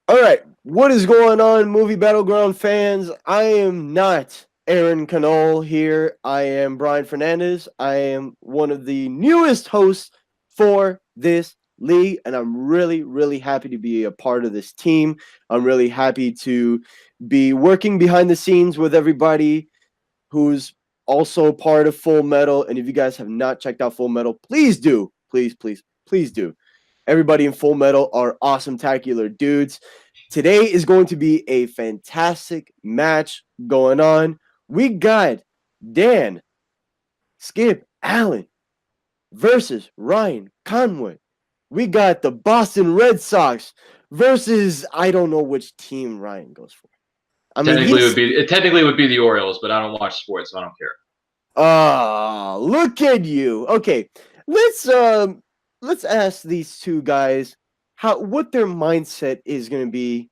All right, what is going on, movie Battleground fans? I am not Aaron Connole here. I am Brian Fernandez. I am one of the newest hosts for this league, and I'm really, really happy to be a part of this team. I'm really happy to be working behind the scenes with everybody who's also part of Full Metal. And if you guys have not checked out Full Metal, please do. Please, please, please do. Everybody in Full Metal are awesome, tacular dudes. Today is going to be a fantastic match going on. We got Dan, Skip, Allen versus Ryan Conway. We got the Boston Red Sox versus I don't know which team Ryan goes for. I mean, technically it would be the Orioles, but I don't watch sports, so I don't care. Look at you. Okay, let's ask these two guys what their mindset is going to be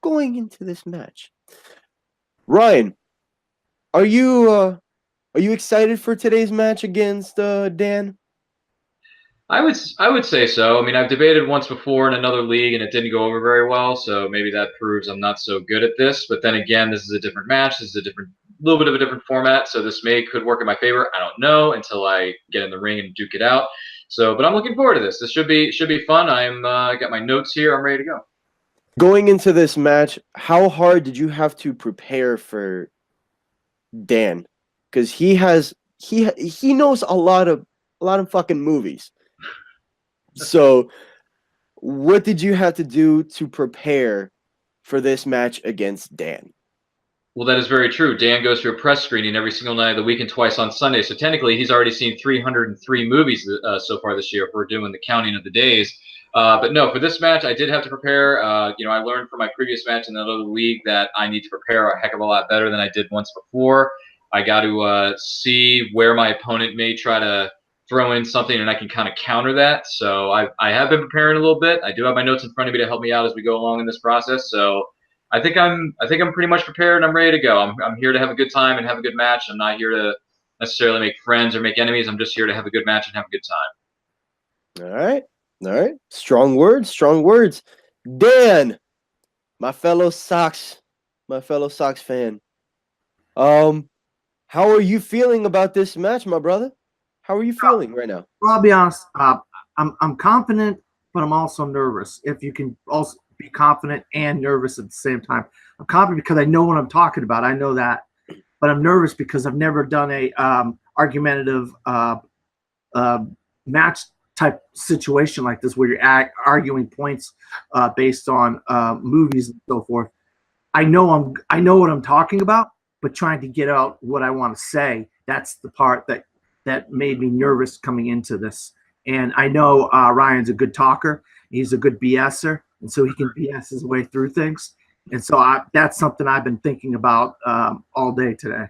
going into this match. Ryan, are you excited for today's match against Dan? I would say so. I mean, I've debated once before in another league, and it didn't go over very well. So maybe that proves I'm not so good at this. But then again, this is a different match. This is a little bit of a different format. So this could work in my favor. I don't know until I get in the ring and duke it out. So, but I'm looking forward to this. This should be fun. I'm got my notes here. I'm ready to go. Going into this match, how hard did you have to prepare for Dan? Because he knows a lot of fucking movies. So, what did you have to do to prepare for this match against Dan? Well, that is very true. Dan goes through a press screening every single night of the week and twice on Sunday. So technically, he's already seen 303 movies so far this year if we're doing the counting of the days. But no, for this match, I did have to prepare. I learned from my previous match in the other league that I need to prepare a heck of a lot better than I did once before. I got to see where my opponent may try to throw in something, and I can kind of counter that. So I have been preparing a little bit. I do have my notes in front of me to help me out as we go along in this process. So I think I'm pretty much prepared and I'm ready to go. I'm here to have a good time and have a good match. I'm not here to necessarily make friends or make enemies. I'm just here to have a good match and have a good time. All right. Strong words. Dan, my fellow Sox fan. How are you feeling about this match, my brother? How are you feeling right now? Well, I'll be honest. I'm confident, but I'm also nervous. If you can also be confident and nervous at the same time. I'm confident because I know what I'm talking about. I know that, but I'm nervous because I've never done a argumentative match type situation like this where you're arguing points based on movies and so forth. I know what I'm talking about, but trying to get out what I want to say, that's the part that made me nervous coming into this. And I know Ryan's a good talker. He's a good BSer, and so he can BS his way through things. And so that's something I've been thinking about all day today.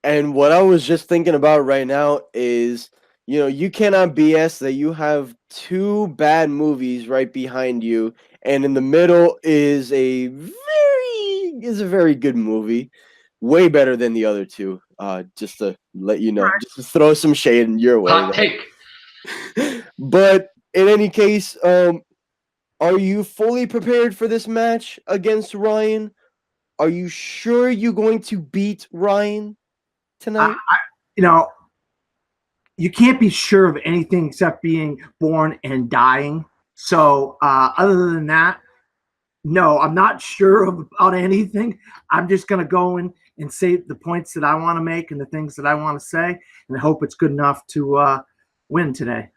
And what I was just thinking about right now is, you cannot BS that you have two bad movies right behind you, and in the middle is a very good movie, way better than the other two. Just to let you know, right. Just to throw some shade in your way. Hot take. But in any case, are you fully prepared for this match against Ryan? Are you sure you're going to beat Ryan tonight? You can't be sure of anything except being born and dying. So other than that, no, I'm not sure about anything. I'm just going to go in and say the points that I want to make and the things that I want to say, and I hope it's good enough to win today.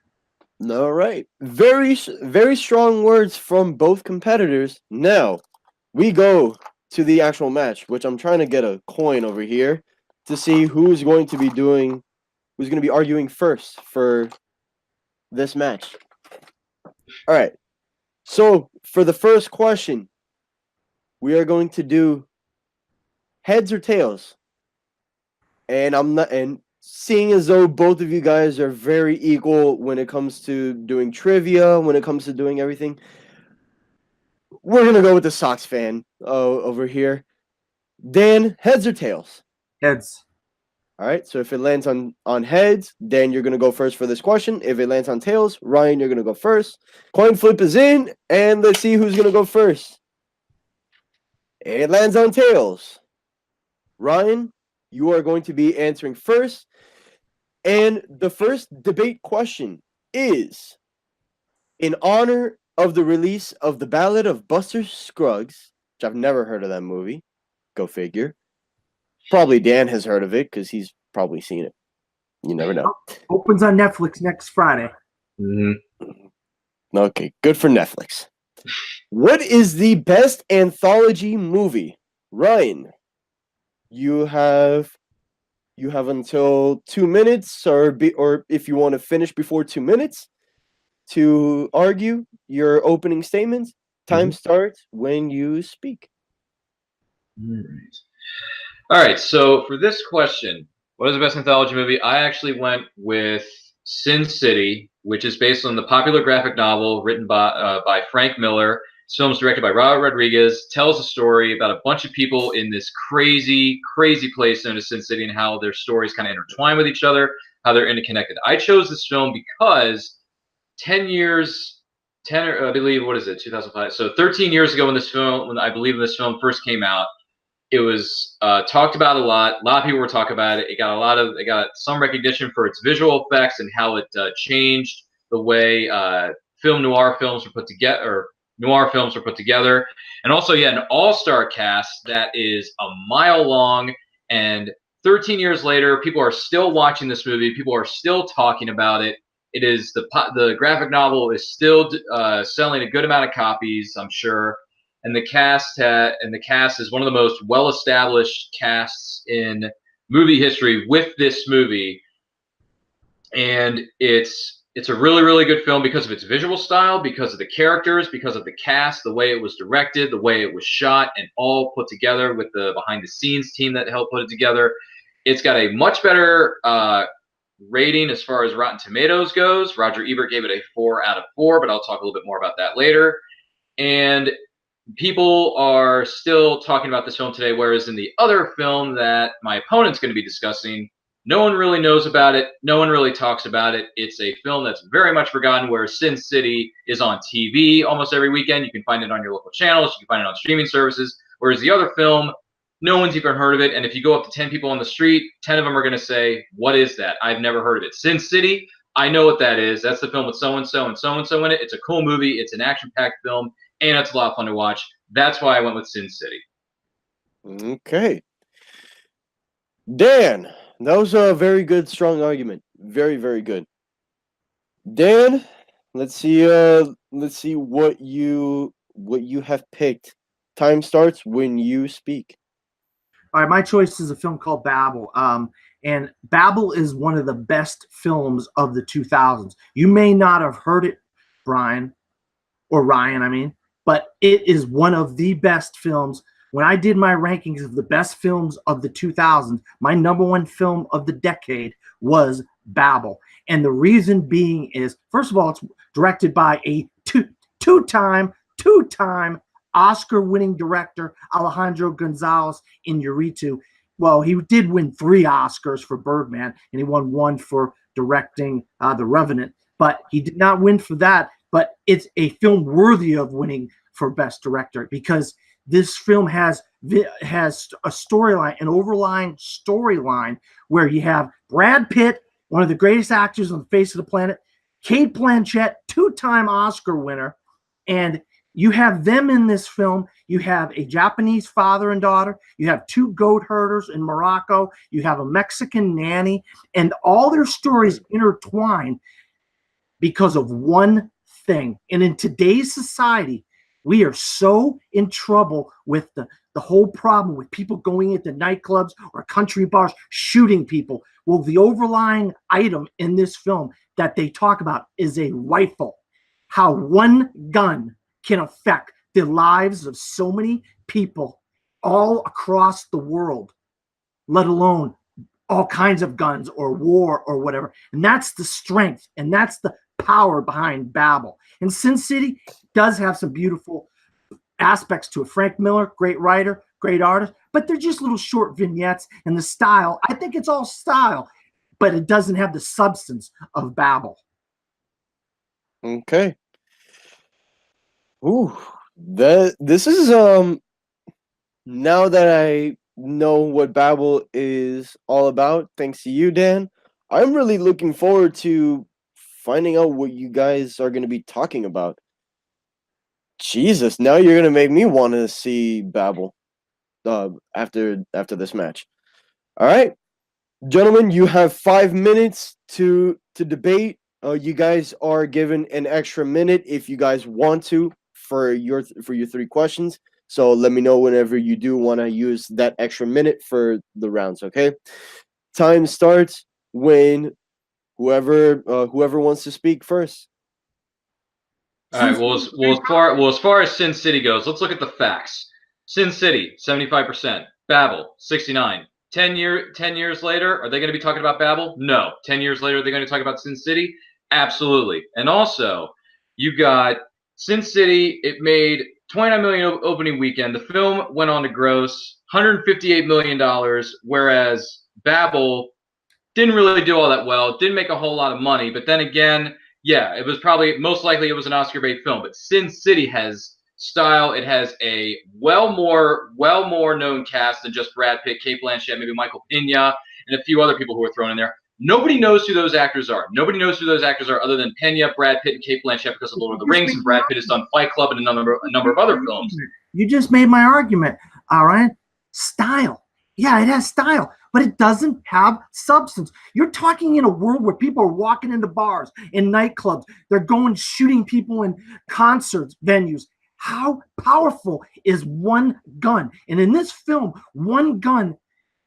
All right. Very, very strong words from both competitors. Now, we go to the actual match, which I'm trying to get a coin over here to see who's going to be arguing first for this match. All right. So, for the first question, we are going to do heads or tails. And seeing as though both of you guys are very equal when it comes to doing trivia, when it comes to doing everything, we're going to go with the Sox fan over here. Dan, heads or tails? Heads. All right, so if it lands on heads, Dan, you're going to go first for this question. If it lands on tails, Ryan, you're going to go first. Coin flip is in, and let's see who's going to go first. It lands on tails. Ryan, you are going to be answering first. And the first debate question is, in honor of the release of The Ballad of Buster Scruggs, which I've never heard of that movie, go figure. Probably Dan has heard of it because he's probably seen it. You never know. Opens on Netflix next Friday. Okay, good for Netflix. What is the best anthology movie? Ryan, you have until 2 minutes, or if you want to finish before 2 minutes to argue your opening statements. Time starts when you speak. All right. So for this question, what is the best anthology movie? I actually went with Sin City, which is based on the popular graphic novel written by Frank Miller. This film is directed by Robert Rodriguez. Tells a story about a bunch of people in this crazy, crazy place known as Sin City and how their stories kind of intertwine with each other, how they're interconnected. I chose this film because 10 years, 10 or I believe, what is it, 2005? So 13 years ago when this film first came out, it was talked about a lot. A lot of people were talking about it. It got some recognition for its visual effects and how it changed the way noir films were put together. And also, an all-star cast that is a mile long. And 13 years later, people are still watching this movie. People are still talking about it. It is the graphic novel is still selling a good amount of copies, I'm sure. And the cast is one of the most well-established casts in movie history with this movie, and it's a really, really good film because of its visual style, because of the characters, because of the cast, the way it was directed, the way it was shot, and all put together with the behind-the-scenes team that helped put it together. It's got a much better rating as far as Rotten Tomatoes goes. Roger Ebert gave it a 4 out of 4, but I'll talk a little bit more about that later. And people are still talking about this film today, whereas in the other film that my opponent's going to be discussing, no one really knows about it. No one really talks about it. It's a film that's very much forgotten, where Sin City is on TV almost every weekend. You can find it on your local channels. You can find it on streaming services, whereas the other film, no one's even heard of it. And if you go up to 10 people on the street, 10 of them are going to say, what is that? I've never heard of it. Sin City, I know what that is. That's the film with so-and-so and so-and-so in it. It's a cool movie. It's an action-packed film, and it's a lot of fun to watch. That's why I went with Sin City. Okay. Dan, that was a very good, strong argument. Very, very good. Dan, let's see what you have picked. Time starts when you speak. All right, my choice is a film called Babel. And Babel is one of the best films of the 2000s. You may not have heard it, Brian, or Ryan, I mean, but it is one of the best films. When I did my rankings of the best films of the 2000s, my number one film of the decade was Babel. And the reason being is, first of all, it's directed by a two-time Oscar-winning director, Alejandro Gonzalez Iñárritu. Well, he did win 3 Oscars for Birdman, and he won 1 for directing The Revenant. But he did not win for that. But it's a film worthy of winning for Best Director, because this film has a storyline, an overlying storyline, where you have Brad Pitt, one of the greatest actors on the face of the planet, Cate Blanchett, 2-time Oscar winner, and you have them in this film. You have a Japanese father and daughter. You have 2 goat herders in Morocco. You have a Mexican nanny, and all their stories intertwine because of one thing. And in today's society, we are so in trouble with the whole problem with people going into nightclubs or country bars shooting people. Well, the overlying item in this film that they talk about is a rifle. How one gun can affect the lives of so many people all across the world, let alone all kinds of guns or war or whatever. And that's the strength, and that's the power behind Babel. And Sin City does have some beautiful aspects to it. Frank Miller, great writer, great artist, but they're just little short vignettes. And the style, I think it's all style, but it doesn't have the substance of Babel. Okay. Ooh, this is now that I know what Babel is all about, thanks to you, Dan, I'm really looking forward to finding out what you guys are going to be talking about. Jesus, now you're going to make me want to see Babel after this match. All right, gentlemen, you have 5 minutes to debate. You guys are given an extra minute if you guys want to for your 3 questions. So let me know whenever you do want to use that extra minute for the rounds. Okay, time starts when whoever wants to speak first. All right. As far as Sin City goes, let's look at the facts. Sin City, 75%. Babel, 69. 10 years later, are they going to be talking about Babel? No. 10 years later, are they going to talk about Sin City? Absolutely. And also, you got Sin City. It made 29 million opening weekend. The film went on to gross 158 million dollars, whereas Babel didn't really do all that well. Didn't make a whole lot of money. But then again, yeah, it was probably most likely it was an Oscar bait film. But Sin City has style. It has a well more known cast than just Brad Pitt, Cate Blanchett, maybe Michael Pena, and a few other people who were thrown in there. Nobody knows who those actors are. Nobody knows who those actors are other than Pena, Brad Pitt, and Cate Blanchett because of Lord of the Rings, and Brad Pitt has done Fight Club and a number of other films. You just made my argument. All right, style. Yeah, it has style, but it doesn't have substance. You're talking in a world where people are walking into bars, in nightclubs. They're going shooting people in concerts venues. How powerful is one gun? And in this film, one gun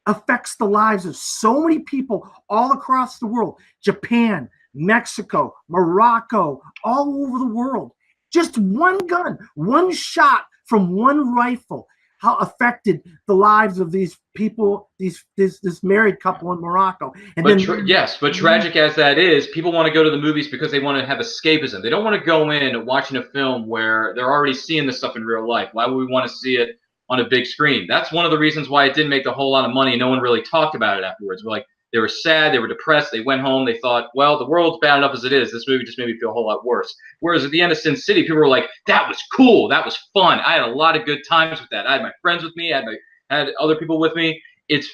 affects the lives of so many people all across the world. Japan, Mexico, Morocco, all over the world. Just one gun, one shot from one rifle. How affected the lives of these people, this married couple in Morocco. And but tragic as that is, people want to go to the movies because they want to have escapism. They don't want to go in watching a film where they're already seeing this stuff in real life. Why would we want to see it on a big screen? That's one of the reasons why it didn't make a whole lot of money. No one really talked about it afterwards. They were sad, they were depressed, they went home, they thought, well, the world's bad enough as it is. This movie just made me feel a whole lot worse. Whereas at the end of Sin City, people were like, that was cool, that was fun. I had a lot of good times with that. I had my friends with me, I had other people with me. It's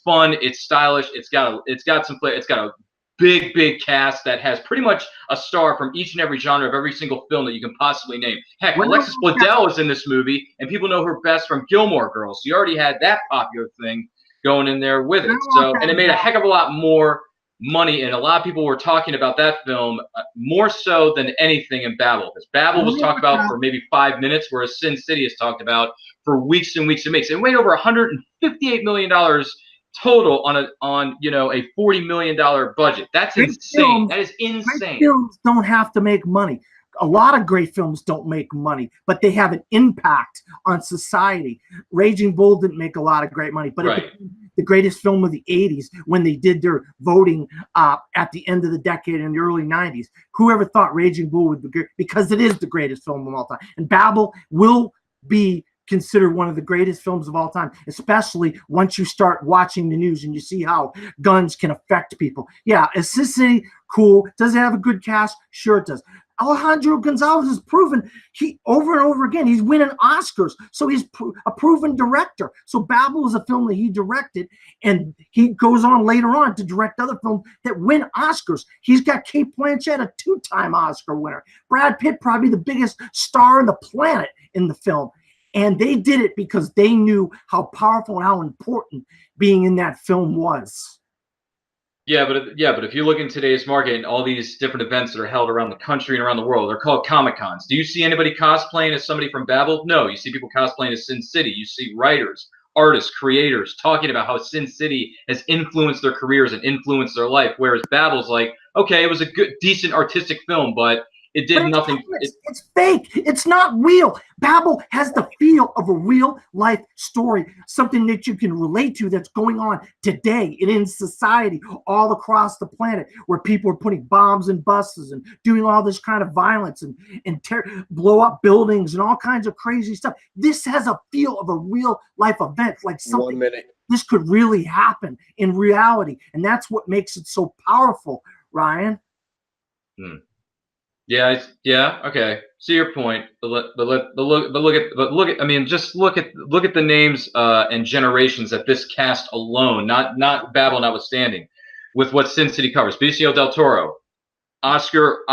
fun, it's stylish, it's got some play, it's got a big cast that has pretty much a star from each and every genre of every single film that you can possibly name. Heck, Alexis Bledel is in this movie, and people know her best from Gilmore Girls. So you already had that popular thing going in there with it. So, and it made a heck of a lot more money, and a lot of people were talking about that film more so than anything in Babel, because Babel was talked about for maybe 5 minutes, whereas Sin City is talked about for weeks and weeks and weeks. It made over $158 million total on a $40 million budget. That's insane. That is insane. Great films don't have to make money. A lot of great films don't make money, but they have an impact on society. Raging Bull didn't make a lot of great money, but it became the greatest film of the 80s when they did their voting at the end of the decade in the early 90s. Whoever thought Raging Bull would be great? Because it is the greatest film of all time. And Babel will be considered one of the greatest films of all time, especially once you start watching the news and you see how guns can affect people. Yeah, is Sin City cool? Does it have a good cast? Sure it does. Alejandro Gonzalez has proven over and over again, he's winning Oscars. So he's a proven director. So Babel is a film that he directed, and he goes on later on to direct other films that win Oscars. He's got Cate Blanchett, a 2-time Oscar winner. Brad Pitt, probably the biggest star on the planet in the film. And they did it because they knew how powerful and how important being in that film was. Yeah, but if you look in today's market and all these different events that are held around the country and around the world, they're called Comic-Cons. Do you see anybody cosplaying as somebody from Babel? No, you see people cosplaying as Sin City. You see writers, artists, creators talking about how Sin City has influenced their careers and influenced their life, whereas Babel's like, okay, it was a good, decent artistic film, but it did nothing. It's fake. It's not real. Babel has the feel of a real life story, something that you can relate to that's going on today and in society all across the planet, where people are putting bombs in buses and doing all this kind of violence and blow up buildings and all kinds of crazy stuff. This has a feel of a real life event, like something this could really happen in reality. And that's what makes it so powerful, Ryan. Yeah, okay. see your point, but look at. I mean, just look at the names and generations that this cast alone, not Babel notwithstanding, with what Sin City covers. Benicio del Toro, Oscar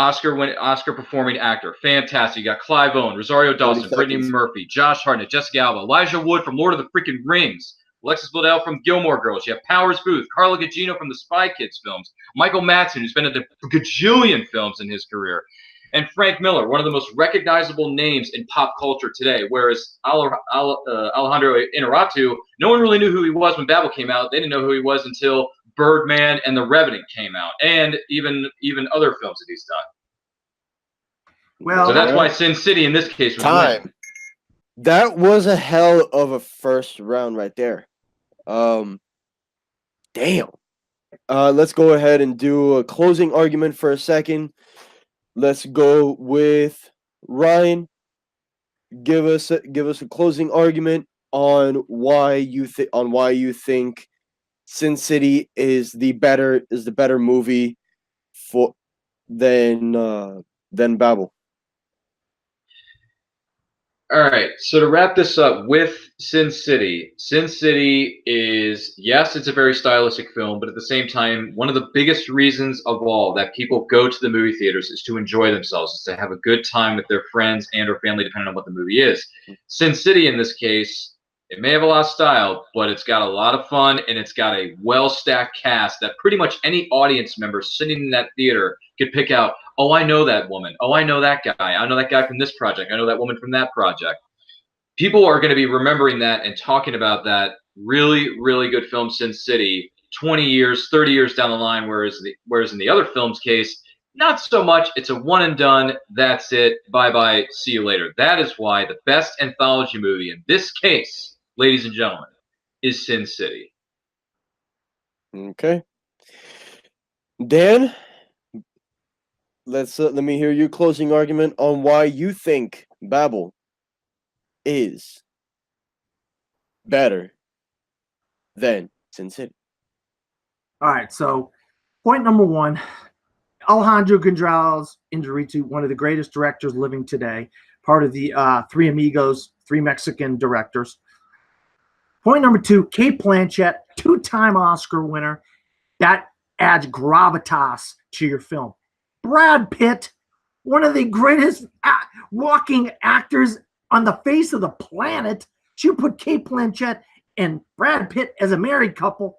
performing actor, fantastic. You got Clive Owen, Rosario Dawson, Brittany Murphy, Josh Hartnett, Jessica Alba, Elijah Wood from Lord of the freaking Rings, Alexis Bledel from Gilmore Girls. You have Powers Booth, Carla Gugino from the Spy Kids films, Michael Madsen, who's been in a gajillion films in his career, and Frank Miller, one of the most recognizable names in pop culture today. Whereas Alejandro Inarritu, no one really knew who he was when Babel came out. They didn't know who he was until Birdman and The Revenant came out, and even other films that he's done. Well, so that's why Sin City in this case was winning. That was a hell of a first round right there. Damn. Let's go ahead and do a closing argument for a second. Let's go with Ryan. Give us a closing argument on why you think Sin City is the better movie than Babel. All right, so to wrap this up with Sin City is, yes, it's a very stylistic film, but at the same time, one of the biggest reasons of all that people go to the movie theaters is to enjoy themselves, is to have a good time with their friends and or family, depending on what the movie is. Sin City, in this case, it may have a lot of style, but it's got a lot of fun, and it's got a well-stacked cast that pretty much any audience member sitting in that theater could pick out, oh, I know that woman. Oh, I know that guy. I know that guy from this project. I know that woman from that project. People are going to be remembering that and talking about that really, really good film, Sin City, 20 years, 30 years down the line, whereas in the other film's case, not so much. It's a one and done. That's it. Bye-bye. See you later. That is why the best anthology movie in this case, ladies and gentlemen, is Sin City. Okay. Dan, let me hear your closing argument on why you think Babel is better than Sin City. All right, so point number one, Alejandro González Iñárritu, one of the greatest directors living today, part of the Three Amigos, three Mexican directors. Point number two, Cate Blanchett, two-time Oscar winner. That adds gravitas to your film. Brad Pitt, one of the greatest walking actors on the face of the planet. You put Cate Blanchett and Brad Pitt as a married couple,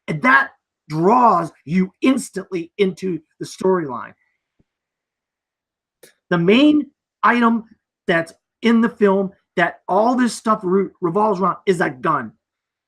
and that draws you instantly into the storyline. The main item that's in the film that all this stuff revolves around is a gun.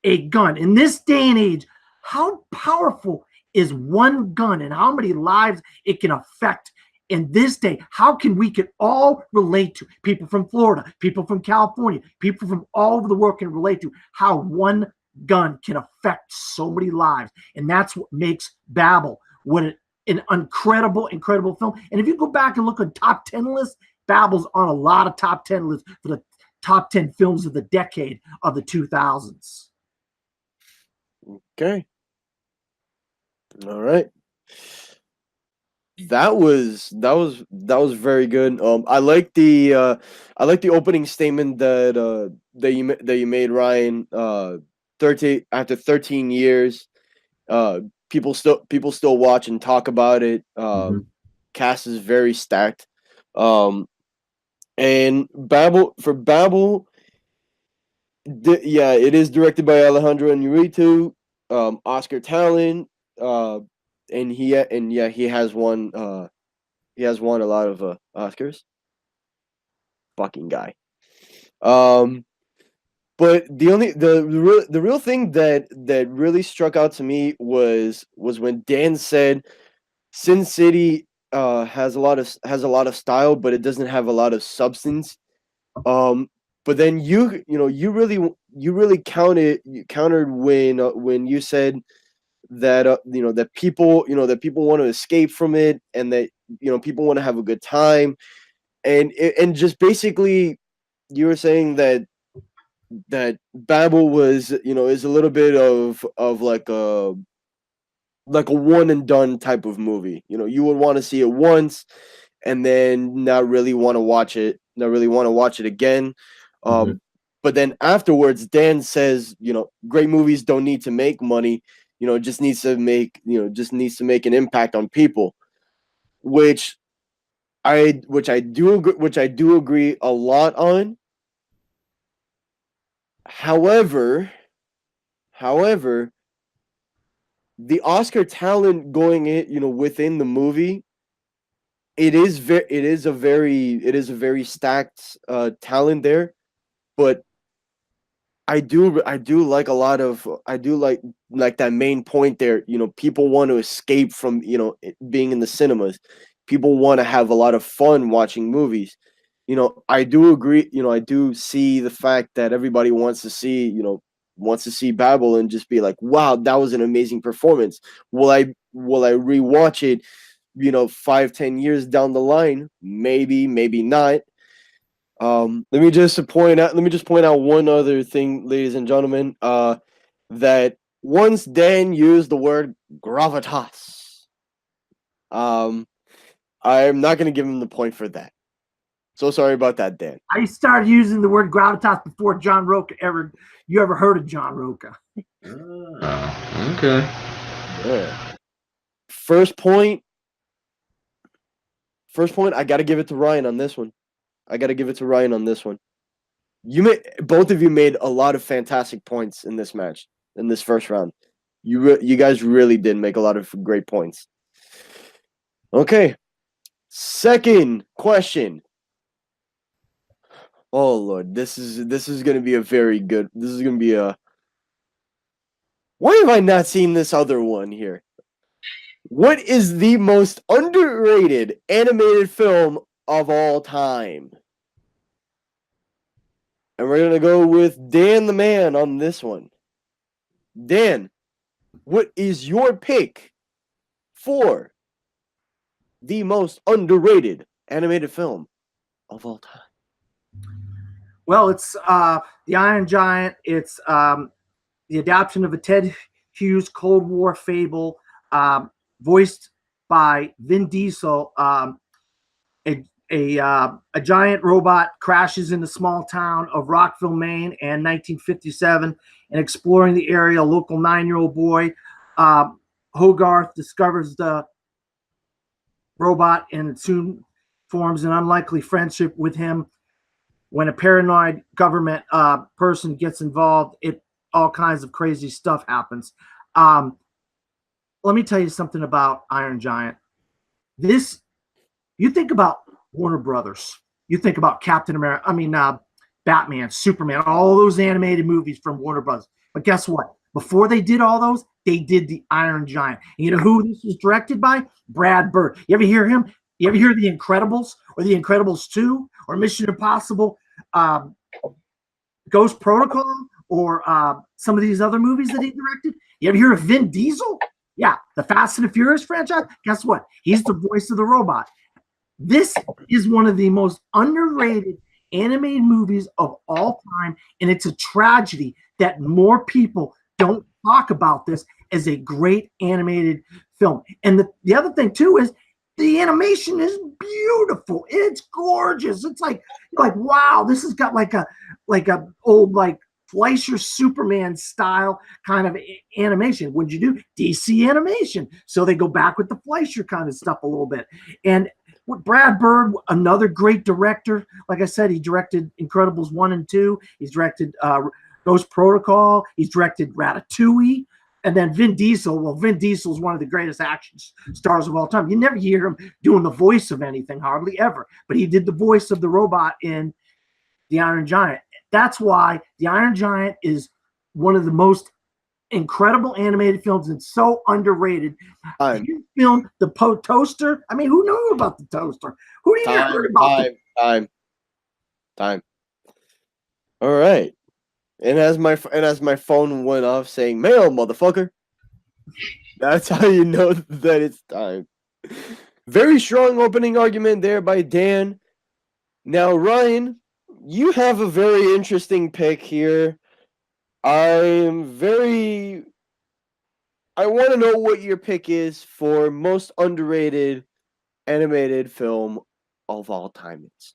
A gun. In this day and age, how powerful is one gun and how many lives it can affect in this day? How can we all relate to people from Florida, people from California, people from all over the world can relate to how one gun can affect so many lives. And that's what makes Babel an incredible film. And if you go back and look at top 10 lists, Babel's on a lot of top 10 lists for the top 10 films of the decade of the 2000s. Okay. All right. That was very good. I like the opening statement that you made, Ryan. 13 years, people still watch and talk about it. Cast is very stacked. And Babel, it is directed by Alejandro Iñárritu, Oscar talent, and he has won a lot of Oscars. Fucking guy. But the real thing that really struck out to me was when Dan said Sin City has a lot of style, but it doesn't have a lot of substance. But then you really countered when you said that that people want to escape from it, and that people want to have a good time, and just basically you were saying that Babel was is a little bit of like a one and done type of movie. You would want to see it once, and then not really want to watch it again. But then afterwards, Dan says, great movies don't need to make money, just needs to make an impact on people, which I do agree a lot on. However, the Oscar talent going in, within the movie, it is a very stacked talent there, but I do like a lot of like that main point there. People want to escape from being in the cinemas. People want to have a lot of fun watching movies. I do agree. I do see the fact that everybody wants to see Babel and just be like, wow, that was an amazing performance. Will I rewatch it? 5-10 years down the line, maybe not. Let me just point out one other thing, ladies and gentlemen. That once Dan used the word gravitas, I'm not gonna give him the point for that. So sorry about that, Dan. I started using the word gravitas before John Roca you ever heard of John Roca. Okay. Yeah. First point, I gotta give it to Ryan on this one. Both of you made a lot of fantastic points in this match, in this first round. You guys really did make a lot of great points. Okay. Second question. Oh Lord, this is gonna be why have I not seen this other one here? What is the most underrated animated film of all time? And we're going to go with Dan the Man on this one. Dan, what is your pick for the most underrated animated film of all time? Well, it's The Iron Giant. It's the adaptation of a Ted Hughes Cold War fable, voiced by Vin Diesel. A giant robot crashes in the small town of Rockville, Maine, in 1957, and exploring the area, a local 9-year-old boy, Hogarth, discovers the robot and soon forms an unlikely friendship with him. When a paranoid government person gets involved, all kinds of crazy stuff happens. Let me tell you something about Iron Giant. You think about Warner Brothers. You think about Batman, Superman, all those animated movies from Warner Brothers. But guess what? Before they did all those, they did The Iron Giant. And you know who this was directed by? Brad Bird. You ever hear him? You ever hear The Incredibles or The Incredibles 2 or Mission Impossible, Ghost Protocol, or some of these other movies that he directed? You ever hear of Vin Diesel? Yeah, the Fast and the Furious franchise. Guess what? He's the voice of the robot. This is one of the most underrated animated movies of all time, and it's a tragedy that more people don't talk about this as a great animated film. And the other thing too is the animation is beautiful. It's gorgeous. It's like wow, this has got like a old Fleischer Superman style kind of animation. What'd you do? DC animation. So they go back with the Fleischer kind of stuff a little bit. And with Brad Bird, another great director. Like I said, he directed Incredibles 1 and 2. He's directed Ghost Protocol. He's directed Ratatouille. And then Vin Diesel. Well, Vin Diesel is one of the greatest action stars of all time. You never hear him doing the voice of anything, hardly ever. But he did the voice of the robot in The Iron Giant. That's why The Iron Giant is one of the most incredible animated films and so underrated. You filmed the toaster. I mean, who knew about the toaster? Who didn't hear about time? All right. And as my phone went off saying "mail, motherfucker," that's how you know that it's time. Very strong opening argument there by Dan. Now, Ryan, you have a very interesting pick here. I want to know what your pick is for most underrated animated film of all time is?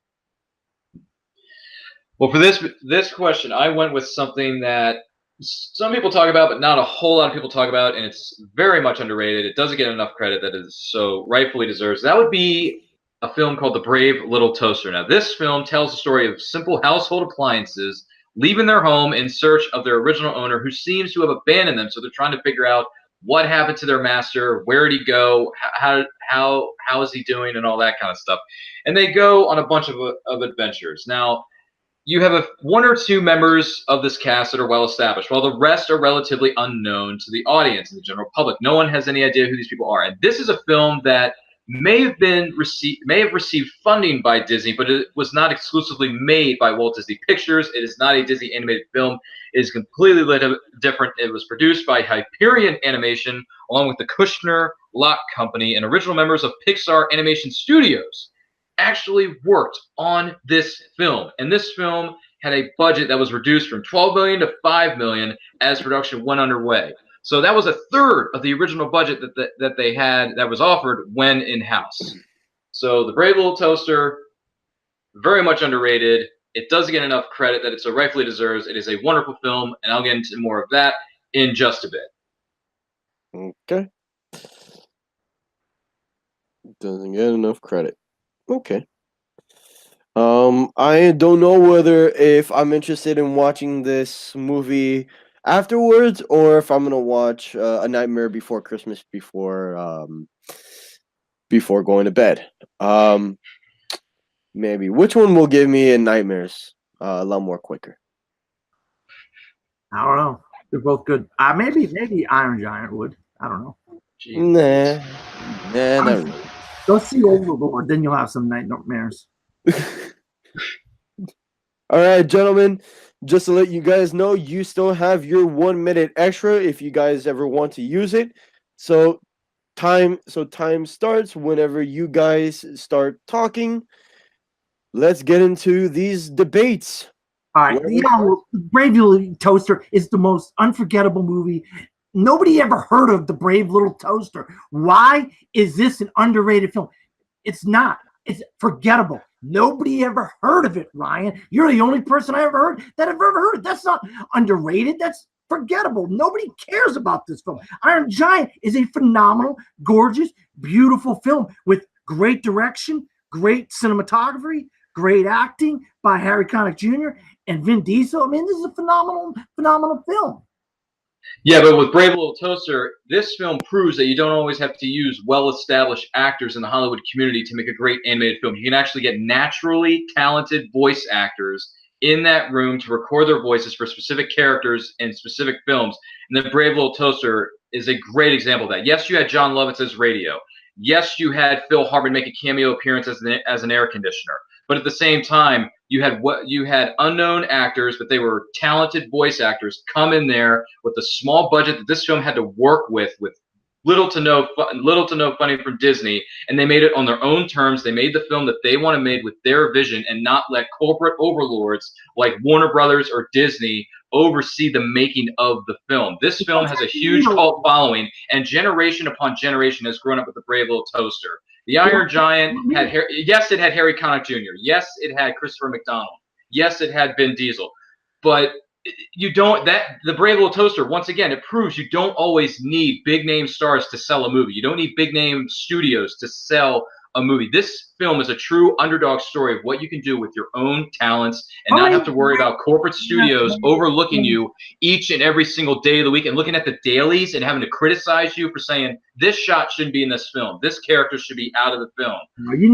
Well, for this question, I went with something that some people talk about, but not a whole lot of people talk about, and it's very much underrated. It doesn't get enough credit that it so rightfully deserves. That would be a film called The Brave Little Toaster. Now, this film tells the story of simple household appliances leaving their home in search of their original owner, who seems to have abandoned them. So they're trying to figure out what happened to their master, where did he go, how is he doing, and all that kind of stuff. And they go on a bunch of adventures. Now, you have one or two members of this cast that are well established, while the rest are relatively unknown to the audience and the general public. No one has any idea who these people are. And this is a film that may have received funding by Disney, but it was not exclusively made by Walt Disney Pictures. It is not a Disney animated film. It is completely different. It was produced by Hyperion Animation, along with the Kushner Lock Company, and original members of Pixar Animation Studios actually worked on this film. And this film had a budget that was reduced from $12 million to $5 million as production went underway. So that was a third of the original budget that they had that was offered when in-house. So The Brave Little Toaster, very much underrated. It doesn't get enough credit that it so rightfully deserves. It is a wonderful film, and I'll get into more of that in just a bit. Okay. Doesn't get enough credit. Okay. I don't know whether if I'm interested in watching this movie afterwards or if I'm gonna watch A Nightmare Before Christmas before going to bed. Maybe which one will give me nightmares a lot more quicker? I don't know. They're both good. Maybe Iron Giant would. I don't know. Nah, not really. Go see Overlord, then you'll have some nightmares. All right, gentlemen, just to let you guys know, you still have your 1 minute extra if you guys ever want to use it. So time starts whenever you guys start talking. Let's get into these debates. All right, Brave Little Toaster is the most unforgettable movie. Nobody ever heard of The Brave Little Toaster. Why is this an underrated film? It's not. It's forgettable. Nobody ever heard of it, Ryan. You're the only person I ever heard that I've ever heard. That's not underrated. That's forgettable. Nobody cares about this film. Iron Giant is a phenomenal, gorgeous, beautiful film with great direction, great cinematography, great acting by Harry Connick Jr. and Vin Diesel. I mean, this is a phenomenal film. Yeah, but with Brave Little Toaster, this film proves that you don't always have to use well-established actors in the Hollywood community to make a great animated film. You can actually get naturally talented voice actors in that room to record their voices for specific characters in specific films. And then Brave Little Toaster is a great example of that. Yes, you had John Lovitz as radio. Yes, you had Phil Hartman make a cameo appearance as an air conditioner. But at the same time, you had unknown actors, but they were talented voice actors come in there with a small budget that this film had to work with little to no funding from Disney, and they made it on their own terms. They made the film that they want to make with their vision, and not let corporate overlords like Warner Brothers or Disney oversee the making of the film. This film has a huge cult following, and generation upon generation has grown up with The Brave Little Toaster. The Iron Giant had it had Harry Connick Jr. Yes, it had Christopher McDonald. Yes, it had Vin Diesel. But The Brave Little Toaster, once again, it proves you don't always need big name stars to sell a movie. You don't need big name studios to sell a movie. This film is a true underdog story of what you can do with your own talents and not have to worry about corporate studios overlooking you each and every single day of the week and looking at the dailies and having to criticize you for saying this shot shouldn't be in this film. This character should be out of the film.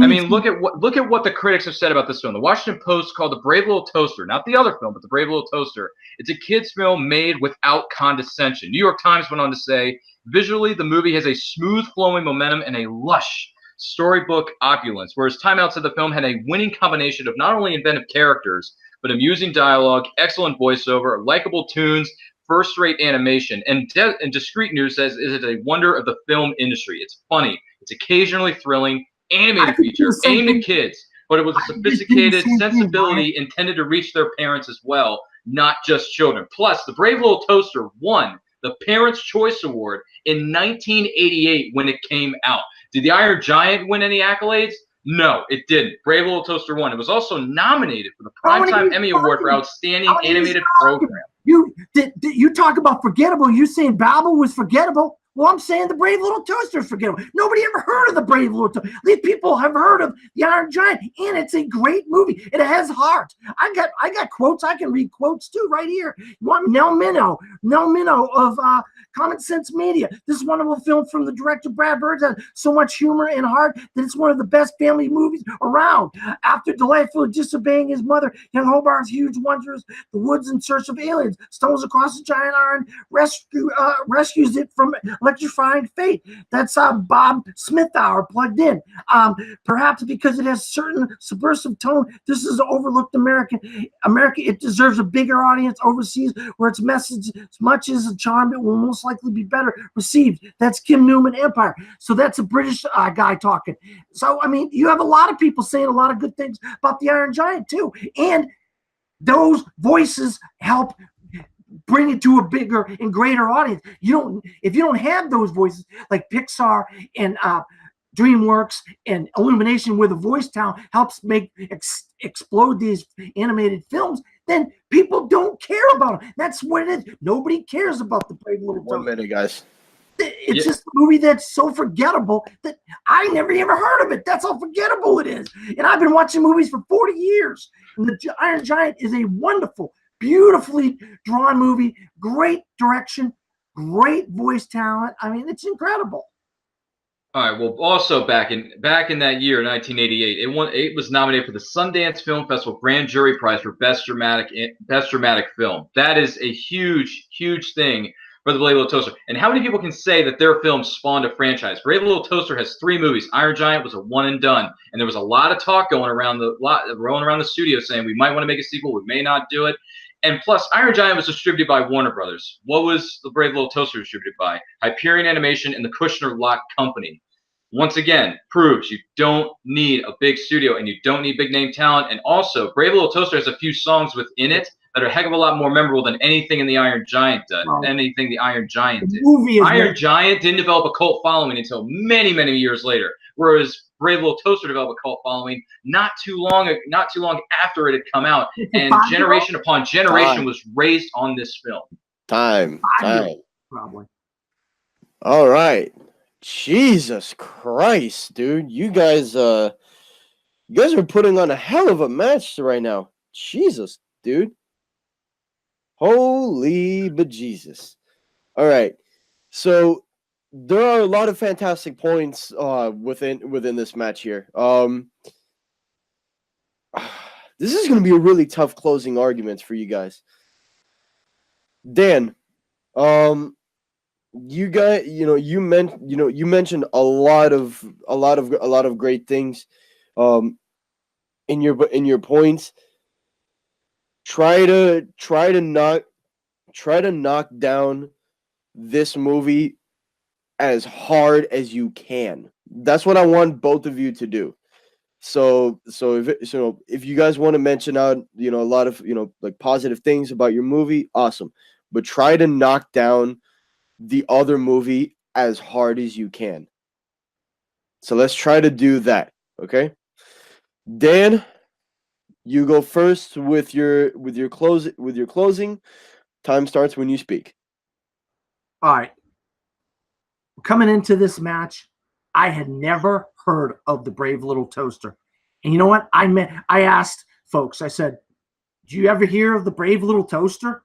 I mean, look at what the critics have said about this film. The Washington Post called The Brave Little Toaster, not the other film, but The Brave Little Toaster. It's a kid's film made without condescension. New York Times went on to say, visually, the movie has a smooth flowing momentum and a lush storybook opulence, whereas Time Out said the film had a winning combination of not only inventive characters, but amusing dialogue, excellent voiceover, likable tunes, first-rate animation, and Discreet News says it is a wonder of the film industry. It's funny, it's occasionally thrilling, animated feature aimed at kids, but it was a sophisticated sensibility intended to reach their parents as well, not just children. Plus, The Brave Little Toaster won the Parents' Choice Award in 1988 when it came out. Did the Iron Giant win any accolades? No, it didn't. Brave Little Toaster won. It was also nominated for the Primetime Emmy Award for Outstanding Animated Program. You talk about forgettable. You saying Babel was forgettable? Well, I'm saying the Brave Little Toaster is forgettable. Nobody ever heard of the Brave Little Toaster. These people have heard of the Iron Giant, and it's a great movie. It has heart. I got quotes. I can read quotes too right here. You want Nell Minow of Common Sense Media. This wonderful film from the director Brad Bird has so much humor and heart that it's one of the best family movies around. After delightfully disobeying his mother, young Hobart's huge wanders the woods in search of aliens, stumbles across a giant iron, rescues it from electrifying fate. That's Bob Smithour plugged in. Perhaps because it has certain subversive tone, this is overlooked America. It deserves a bigger audience overseas, where its message, as much as a charm, it will most likely be better received. That's Kim Newman Empire. So that's a British guy talking. So I mean, you have a lot of people saying a lot of good things about the Iron Giant too, and those voices help bring it to a bigger and greater audience. If you don't have those voices like Pixar and DreamWorks and Illumination, where the voice talent helps make explode these animated films, then people don't care about them. That's what it is. Nobody cares about the Brave Little Toaster. 1 minute, guys. It's just a movie that's so forgettable that I never ever heard of it. That's how forgettable it is. And I've been watching movies for 40 years. And the Iron Giant is a wonderful, beautifully drawn movie, great direction, great voice talent. I mean, it's incredible. All right. Well, also back in that year, 1988, it was nominated for the Sundance Film Festival Grand Jury Prize for Best Dramatic Film. That is a huge, huge thing for the Brave Little Toaster. And how many people can say that their film spawned a franchise? Brave Little Toaster has 3 movies. Iron Giant was a one and done, and there was a lot of talk going around the studio saying we might want to make a sequel, we may not do it. And plus, Iron Giant was distributed by Warner Brothers. What was the Brave Little Toaster distributed by? Hyperion Animation and the Kushner Lock Company. Once again, proves you don't need a big studio and you don't need big name talent. And also, Brave Little Toaster has a few songs within it that are a heck of a lot more memorable than anything in the Iron Giant did. Anything the Iron Giant did. Iron Giant didn't develop a cult following until many, many years later, whereas Brave Little Toaster developed a cult following not too long after it had come out, and generation upon generation was raised on this film. Time. Probably. All right. Jesus Christ, dude. You guys are putting on a hell of a match right now. Jesus, dude. Holy bejesus. All right. So there are a lot of fantastic points within this match here. This is going to be a really tough closing argument for you guys. Dan, you mentioned a lot of great things in your points. Try to knock down this movie as hard as you can. That's what I want both of you to do. So if you guys want to mention out, a lot of, like positive things about your movie, awesome. But try to knock down the other movie as hard as you can. So let's try to do that, okay? Dan, you go first with your closing. Time starts when you speak. All right. Coming into this match, I had never heard of the Brave Little Toaster. And you know what? I asked folks, I said, "Do you ever hear of the Brave Little Toaster?"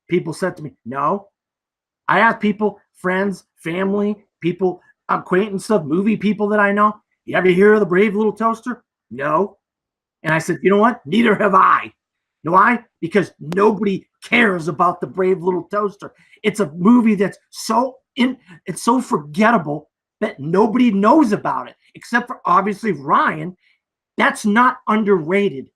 People said to me, "No." I asked people, friends, family, people, acquaintances of movie people that I know, "You ever hear of the Brave Little Toaster?" "No." And I said, "You know what? Neither have I." You know why? Because nobody cares about the Brave Little Toaster. It's a movie that's it's so forgettable that nobody knows about it, except for obviously Ryan. That's not underrated.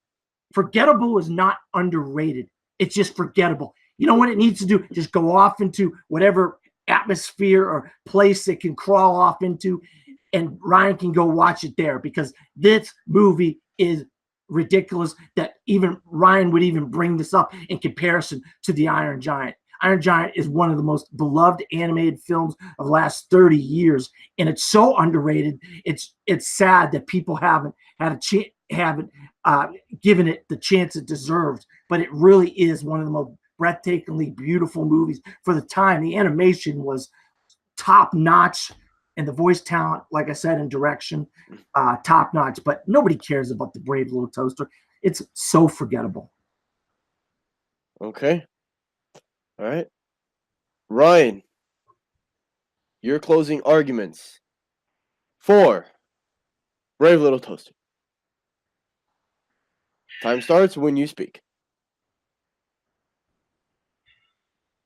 Forgettable is not underrated. It's just forgettable. You know what it needs to do? Just go off into whatever atmosphere or place it can crawl off into, and Ryan can go watch it there, because this movie is ridiculous that even Ryan would even bring this up in comparison to the Iron Giant. Iron Giant is one of the most beloved animated films of the last 30 years, and it's so underrated. It's sad that people haven't given it the chance it deserves, but it really is one of the most breathtakingly beautiful movies for the time. The animation was top notch, and the voice talent, like I said, and direction, top notch. But nobody cares about the Brave Little Toaster. It's so forgettable. Okay. All right. Ryan, your closing arguments for Brave Little Toaster. Time starts when you speak.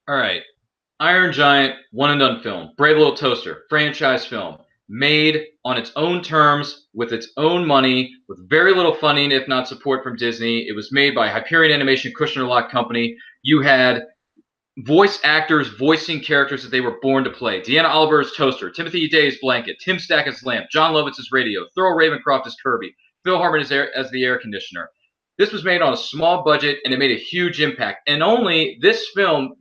All right. Iron Giant, one and done film. Brave Little Toaster, franchise film. Made on its own terms, with its own money, with very little funding, if not support from Disney. It was made by Hyperion Animation, Kushner Lock Company. You had voice actors voicing characters that they were born to play. Deanna Oliver's Toaster, Timothy Day's Blanket, Tim Stack as Lamp, John Lovitz's Radio, Thurl Ravencroft as Kirby, Phil Hartman as the air conditioner. This was made on a small budget, and it made a huge impact. And only this film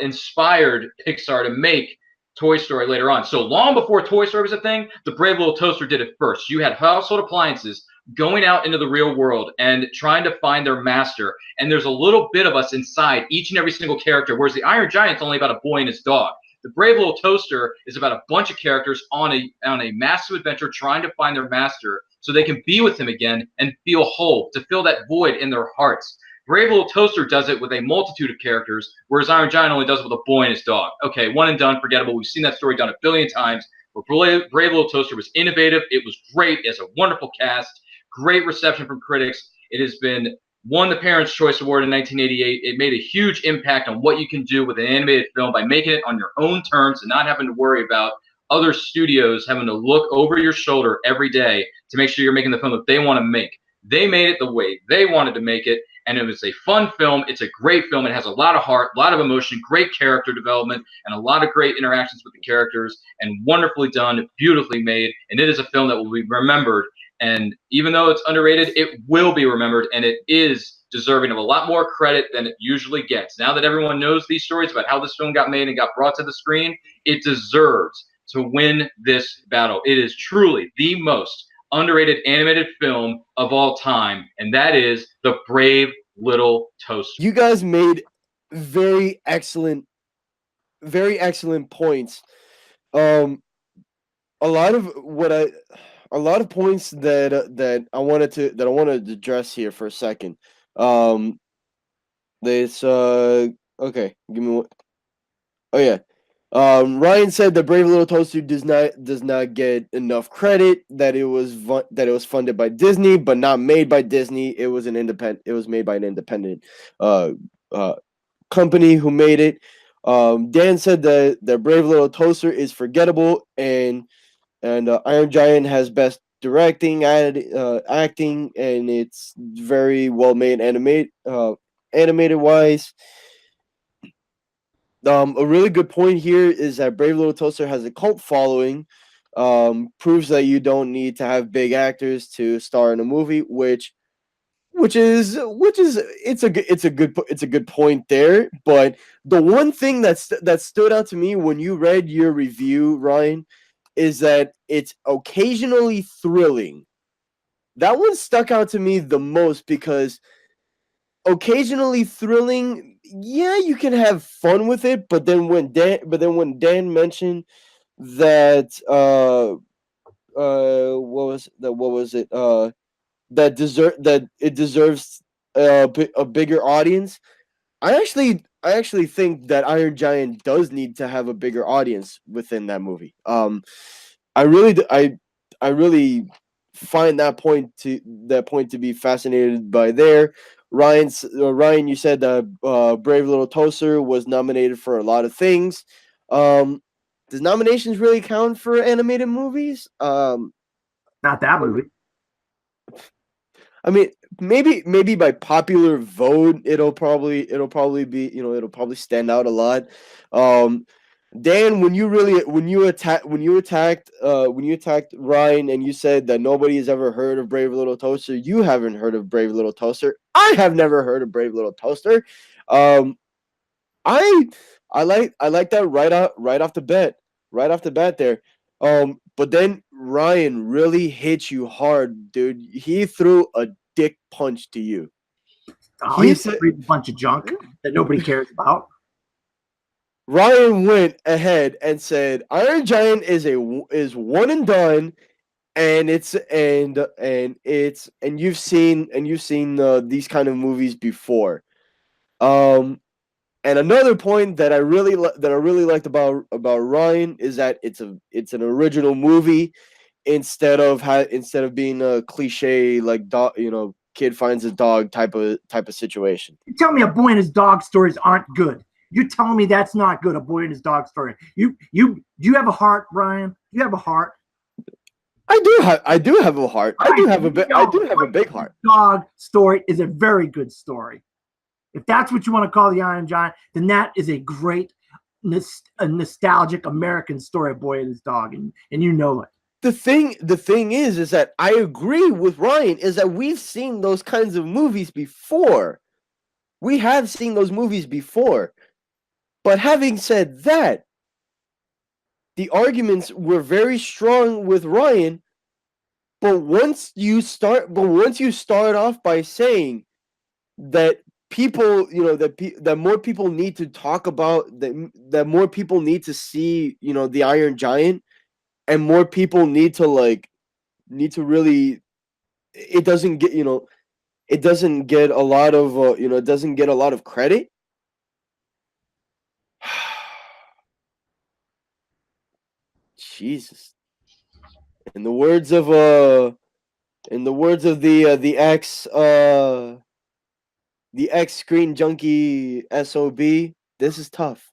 inspired Pixar to make Toy Story later on. So long before Toy Story was a thing, the Brave Little Toaster did it first. You had household appliances going out into the real world and trying to find their master. And there's a little bit of us inside each and every single character, whereas the Iron Giant's only about a boy and his dog. The Brave Little Toaster is about a bunch of characters on a massive adventure trying to find their master so they can be with him again and feel whole, to fill that void in their hearts. Brave Little Toaster does it with a multitude of characters, whereas Iron Giant only does it with a boy and his dog. Okay, one and done, forgettable. We've seen that story done a billion times. But Brave Little Toaster was innovative. It was great. It's a wonderful cast. Great reception from critics. It has been won the Parents' Choice Award in 1988. It made a huge impact on what you can do with an animated film by making it on your own terms and not having to worry about other studios having to look over your shoulder every day to make sure you're making the film that they want to make. They made it the way they wanted to make it, and it was a fun film. It's a great film. It has a lot of heart, a lot of emotion, great character development, and a lot of great interactions with the characters, and wonderfully done, beautifully made, and it is a film that will be remembered. And even though it's underrated, it will be remembered, and it is deserving of a lot more credit than it usually gets. Now that everyone knows these stories about how this film got made and got brought to the screen, it deserves to win this battle. It is truly the most underrated animated film of all time, and that is The Brave Little Toaster. You guys made very excellent points. A lot of points that I wanted to address here for a second. This okay, give me one. Oh yeah. Ryan said that Brave Little Toaster does not get enough credit. That it was funded by Disney, but not made by Disney. It was made by an independent company who made it. Dan said that Brave Little Toaster is forgettable, and Iron Giant has best directing, acting, and it's very well made animated wise. A really good point here is that Brave Little Toaster has a cult following. Proves that you don't need to have big actors to star in a movie, which is it's a good point there. But the one thing that stood out to me when you read your review, Ryan, is that it's occasionally thrilling. That one stuck out to me the most because occasionally thrilling, yeah, you can have fun with it, but then when Dan mentioned that that it deserves a bigger audience, I actually think that Iron Giant does need to have a bigger audience within that movie. I really find that point to be fascinated by there. Ryan, you said that Brave Little Toaster was nominated for a lot of things. Does nominations really count for animated movies? Not that movie. I mean, maybe by popular vote, it'll probably be, it'll probably stand out a lot. Dan, when you attacked Ryan and you said that nobody has ever heard of Brave Little Toaster, you haven't heard of Brave Little Toaster. I have never heard of Brave Little Toaster. I I like that right off the bat there. But then Ryan really hit you hard, dude. He threw a dick punch to you. Oh, He he's said a bunch of junk that nobody cares about. Ryan went ahead and said Iron Giant is one and done, and you've seen these kind of movies before. And another point that I really liked about Ryan is that it's an original movie instead of being a cliche like dog, kid finds a dog type of situation. You tell me a boy and his dog stories aren't good. You tell me that's not good. A boy and his dog story. You have a heart, Brian? You have a heart. I do have a heart. I do have a big heart. Dog story is a very good story. If that's what you want to call the Iron Giant, then that is a great, nostalgic American story of boy and his dog, and you know it. The thing is that I agree with Ryan is that we've seen those kinds of movies before. We have seen those movies before. But having said that, the arguments were very strong with Ryan. But once you start off by saying that people, that more people need to talk about that more people need to see, the Iron Giant, and more people need to really, it doesn't get a lot of it doesn't get a lot of credit. Jesus. In the words of the ex Screen Junkie SOB, this is tough.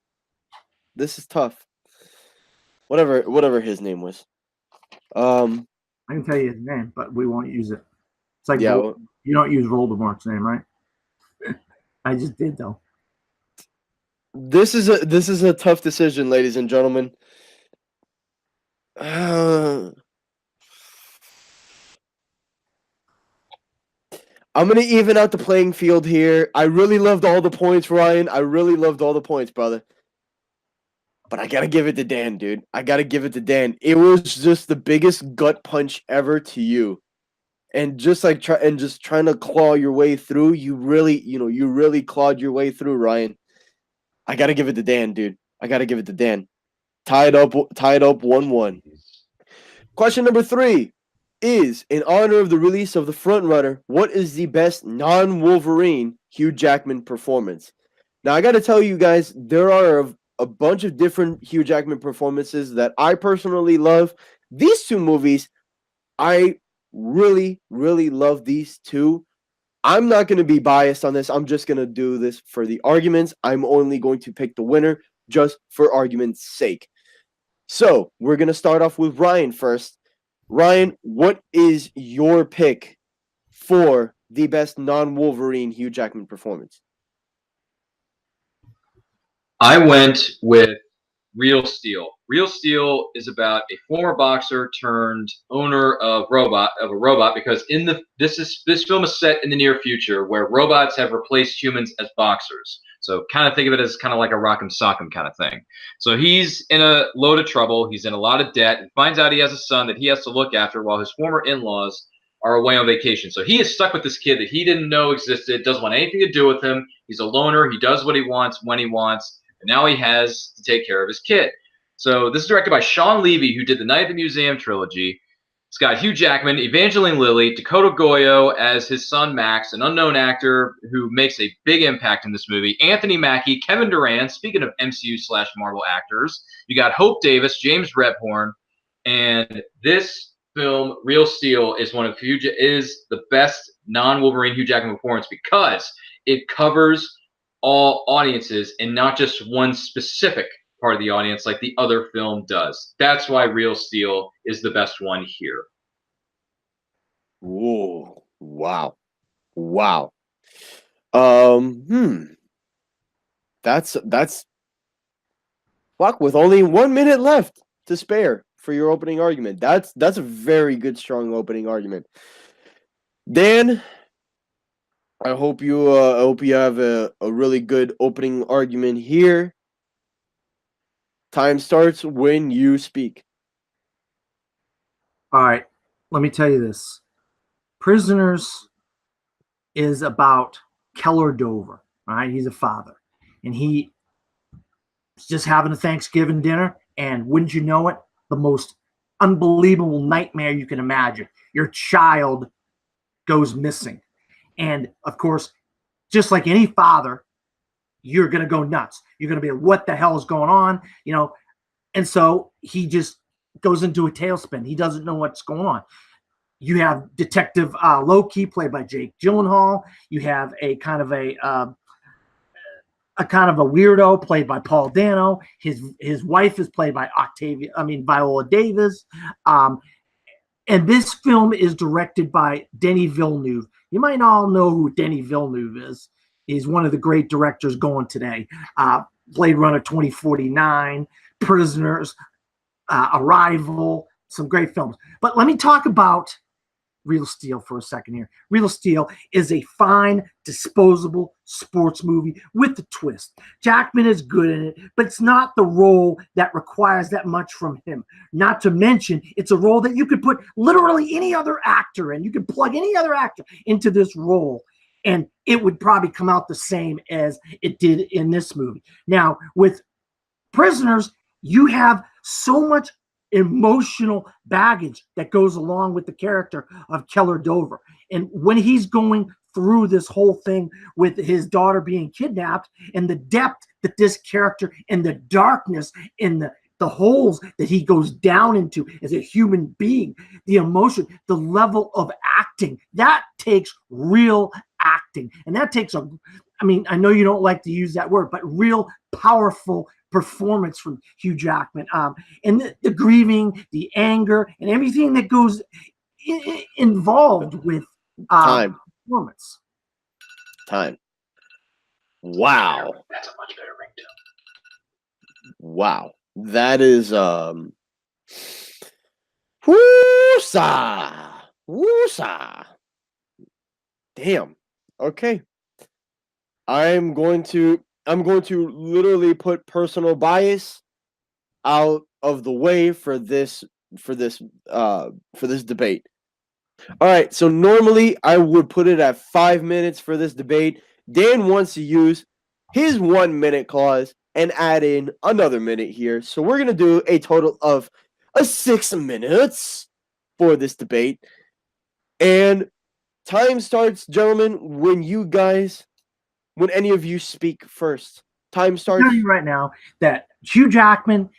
Whatever his name was. I can tell you his name, but we won't use it. It's like, yeah, you don't use Voldemort's name, right? I just did, though. This is a tough decision, ladies and gentlemen. I'm going to even out the playing field here. I really loved all the points, Ryan. I really loved all the points, brother. But I got to give it to Dan, dude. I got to give it to Dan. It was just the biggest gut punch ever to you. And just trying to claw your way through, you really clawed your way through, Ryan. I got to give it to Dan, dude. I got to give it to Dan. Tied up 1-1. Question number 3 is, in honor of the release of The Frontrunner, what is the best non-Wolverine Hugh Jackman performance? Now, I got to tell you guys, there are a bunch of different Hugh Jackman performances that I personally love. These two movies, I really, really love these two. I'm not going to be biased on this. I'm just going to do this for the arguments. I'm only going to pick the winner just for argument's sake. So, we're going to start off with Ryan first. Ryan, what is your pick for the best non-Wolverine Hugh Jackman performance? I went with Real Steel. Real Steel is about a former boxer turned owner of a robot, because this film is set in the near future where robots have replaced humans as boxers. So kind of think of it as kind of like a Rock'em Sock'em kind of thing. So he's in a load of trouble. He's in a lot of debt, and finds out he has a son that he has to look after while his former in-laws are away on vacation. So he is stuck with this kid that he didn't know existed, doesn't want anything to do with him. He's a loner. He does what he wants when he wants. And now he has to take care of his kid. So this is directed by Sean Levy, who did the Night at the Museum trilogy. It's got Hugh Jackman, Evangeline Lilly, Dakota Goyo as his son Max, an unknown actor who makes a big impact in this movie, Anthony Mackie, Kevin Durant, speaking of MCU/Marvel actors. You got Hope Davis, James Rebhorn, and this film, Real Steel, is the best non-Wolverine Hugh Jackman performance because it covers all audiences and not just one specific part of the audience like the other film does. That's why Real Steel is the best one here. Whoa. Wow. That's fuck, with only 1 minute left to spare for your opening argument. That's a very good, strong opening argument. Dan, I hope you have a really good opening argument here. Time starts when you speak. All right, let me tell you this. Prisoners is about Keller Dover. All right, he's a father, and he's just having a Thanksgiving dinner, and wouldn't you know it, the most unbelievable nightmare you can imagine. Your child goes missing. And of course, just like any father, you're going to go nuts. You're going to be like, what the hell is going on? You know, and so he just goes into a tailspin. He doesn't know what's going on. You have Detective Loki, played by Jake Gyllenhaal. You have a kind of a weirdo played by Paul Dano. His wife is played by Viola Davis. And this film is directed by Denis Villeneuve. You might all know who Denis Villeneuve is. He's one of the great directors going today. Blade Runner 2049, Prisoners, Arrival, some great films. But let me talk about Real Steel for a second here. Real Steel is a fine, disposable sports movie with a twist. Jackman is good in it, but it's not the role that requires that much from him. Not to mention, it's a role that you could put literally any other actor in. You could plug any other actor into this role, and it would probably come out the same as it did in this movie. Now, with Prisoners, you have so much emotional baggage that goes along with the character of Keller Dover. And when he's going through this whole thing with his daughter being kidnapped, and the depth that this character and the darkness and the holes that he goes down into as a human being, the emotion, the level of acting, that takes real acting. And that takes I know you don't like to use that word, but real powerful performance from Hugh Jackman, and the grieving, the anger, and everything that goes involved with performance. Time. Wow. That's a much better ringtone. Wow. That is woosa. Woosa. Damn. Okay. I'm going to literally put personal bias out of the way for this debate. All right, so normally I would put it at 5 minutes for this debate. Dan wants to use his 1 minute clause and add in another minute here. So we're going to do a total of 6 minutes for this debate. And time starts, gentlemen, when any of you speak first. Time starts. I'm telling you right now that Hugh Jackman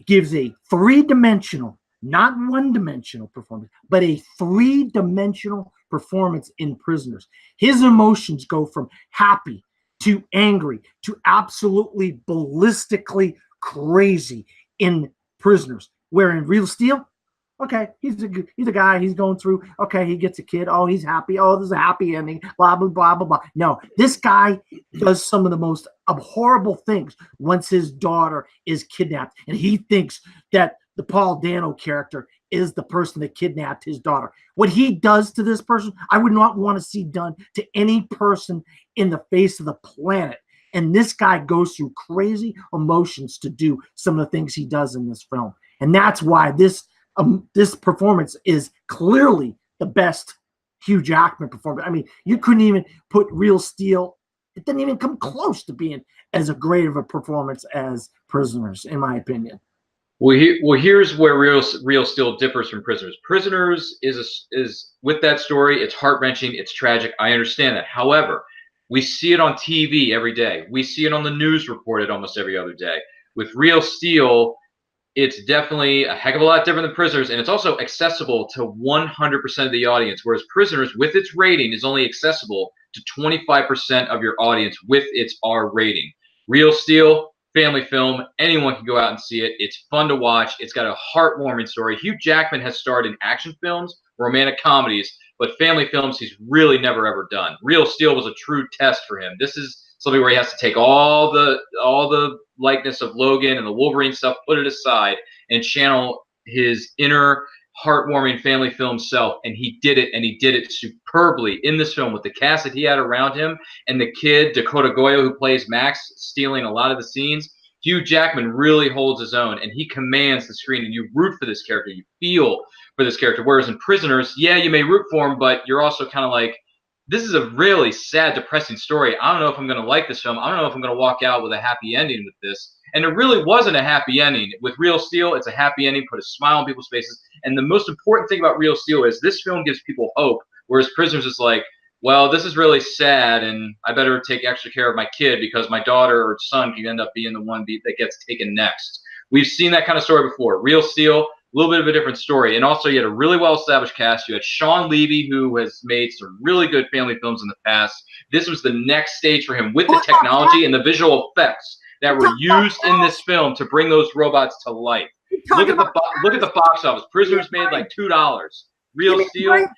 gives a three-dimensional, not one-dimensional performance, but a three-dimensional performance in Prisoners. His emotions go from happy to angry to absolutely ballistically crazy in Prisoners. Where in Real Steel, okay, he's a guy, he's going through, okay, he gets a kid, oh, he's happy, oh, this is a happy ending, blah, blah, blah, blah, blah. No, this guy does some of the most horrible things once his daughter is kidnapped, and he thinks that the Paul Dano character is the person that kidnapped his daughter. What he does to this person, I would not want to see done to any person in the face of the planet. And this guy goes through crazy emotions to do some of the things he does in this film. And that's why this performance is clearly the best Hugh Jackman performance. I mean, you couldn't even put Real Steel. It didn't even come close to being as great of a performance as Prisoners, in my opinion. Well, here's where Real Steel differs from Prisoners. Prisoners is with that story. It's heart-wrenching. It's tragic. I understand that. However, we see it on TV every day. We see it on the news reported almost every other day. With Real Steel, it's definitely a heck of a lot different than Prisoners, and it's also accessible to 100% of the audience, whereas Prisoners, with its rating, is only accessible to 25% of your audience with its R rating. Real Steel, family film, anyone can go out and see it. It's fun to watch. It's got a heartwarming story. Hugh Jackman has starred in action films, romantic comedies, but family films he's really never ever done. Real Steel was a true test for him. This is something where he has to take all the likeness of Logan and the Wolverine stuff, put it aside, and channel his inner heartwarming family film self, and he did it, and he did it superbly in this film with the cast that he had around him, and the kid Dakota Goyo who plays Max stealing a lot of the scenes. Hugh Jackman really holds his own, and he commands the screen, and you root for this character, you feel for this character. Whereas in Prisoners, yeah, you may root for him, but you're also kind of like, this is a really sad, depressing story. I don't know if I'm going to like this film. I don't know if I'm going to walk out with a happy ending with this. And it really wasn't a happy ending. With Real Steel, it's a happy ending, put a smile on people's faces. And the most important thing about Real Steel is this film gives people hope, whereas Prisoners is like, well, this is really sad, and I better take extra care of my kid because my daughter or son can end up being the one that gets taken next. We've seen that kind of story before. Real Steel, a little bit of a different story. And also, you had a really well-established cast. You had Sean Levy, who has made some really good family films in the past. This was the next stage for him with the technology and the visual effects that were used in this film to bring those robots to life. Look at the box office. Prisoners made like $2. Real Steel,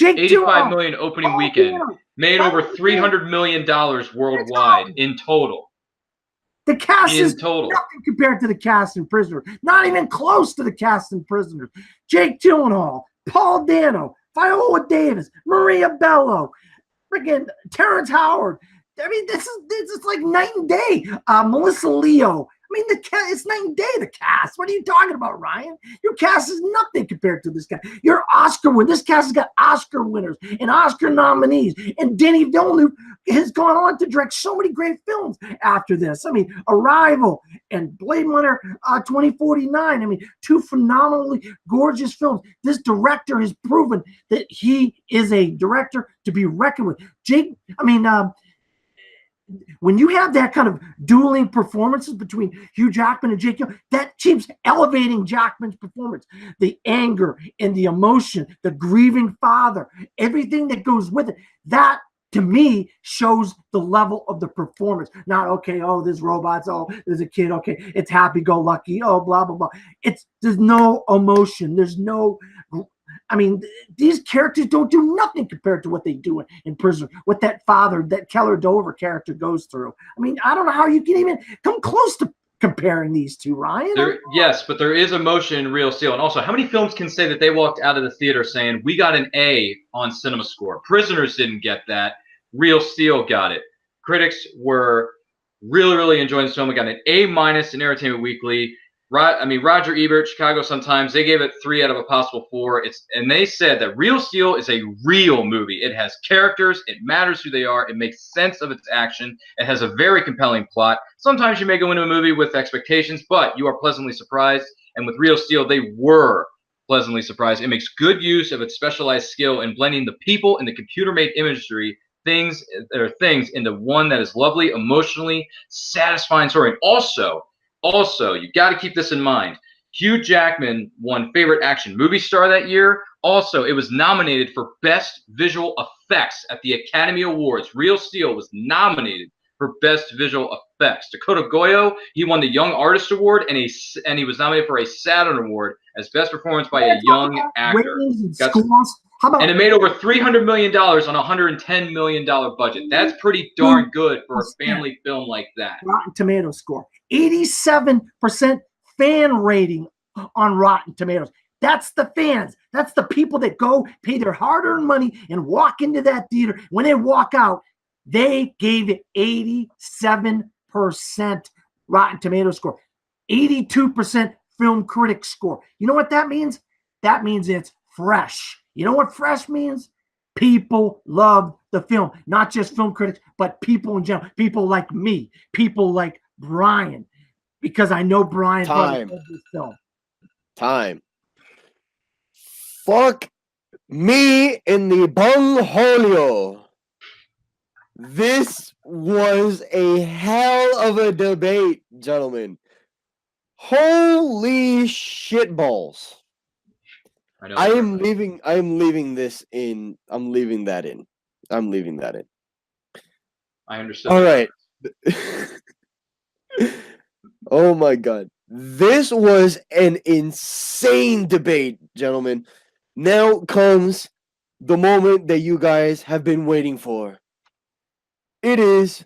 $85 million opening weekend, made over $300 million worldwide in total. The cast is nothing compared to the cast in Prisoners. Not even close to the cast in Prisoners. Jake Gyllenhaal, Paul Dano, Viola Davis, Maria Bello, freaking Terrence Howard. I mean, this is like night and day. Melissa Leo. I mean, it's night and day, the cast. What are you talking about, Ryan? Your cast is nothing compared to this guy. Your Oscar winner. This cast has got Oscar winners and Oscar nominees. And Denis Villeneuve has gone on to direct so many great films after this. I mean, Arrival and Blade Runner 2049. I mean, two phenomenally gorgeous films. This director has proven that he is a director to be reckoned with. When you have that kind of dueling performances between Hugh Jackman and Jake Gyllenhaal, that keeps elevating Jackman's performance. The anger and the emotion, the grieving father, everything that goes with it, that to me shows the level of the performance. Not, okay, oh, there's robots, oh, there's a kid, okay, it's happy-go-lucky, oh, blah, blah, blah. There's no emotion. There's no... I mean, these characters don't do nothing compared to what they do in Prison. What that father, that Keller Dover character goes through. I mean, I don't know how you can even come close to comparing these two, Ryan. Yes, but there is emotion in Real Steel. And also, how many films can say that they walked out of the theater saying, we got an A on Cinema Score? Prisoners didn't get that. Real Steel got it. Critics were really, really enjoying this film. We got an A- in Entertainment Weekly. Roger Ebert, Chicago Sun-Times, they gave it 3 out of a possible 4. And they said that Real Steel is a real movie. It has characters. It matters who they are. It makes sense of its action. It has a very compelling plot. Sometimes you may go into a movie with expectations, but you are pleasantly surprised. And with Real Steel, they were pleasantly surprised. It makes good use of its specialized skill in blending the people and the computer-made imagery things into one that is lovely, emotionally satisfying story. And also, you got to keep this in mind. Hugh Jackman won Favorite Action Movie Star that year. Also, it was nominated for Best Visual Effects at the Academy Awards. Real Steel was nominated for Best Visual Effects. Dakota Goyo, he won the Young Artist Award, and he was nominated for a Saturn Award as Best Performance by a Young Actor. And it made over $300 million on a $110 million budget. That's pretty darn good for a family film like that. Rotten Tomatoes score. 87% fan rating on Rotten Tomatoes. That's the fans. That's the people that go pay their hard-earned money and walk into that theater. When they walk out, they gave it 87% Rotten Tomatoes score. 82% film critic score. You know what that means? That means it's fresh. You know what fresh means? People love the film. Not just film critics, but people in general. People like me. People like Brian. Because I know Brian loves this film. Time. Fuck me in the bungholio. This was a hell of a debate, gentlemen. Holy shitballs. I am leaving that in. I understand. All right. Oh my God. This was an insane debate, gentlemen. Now comes the moment that you guys have been waiting for. It is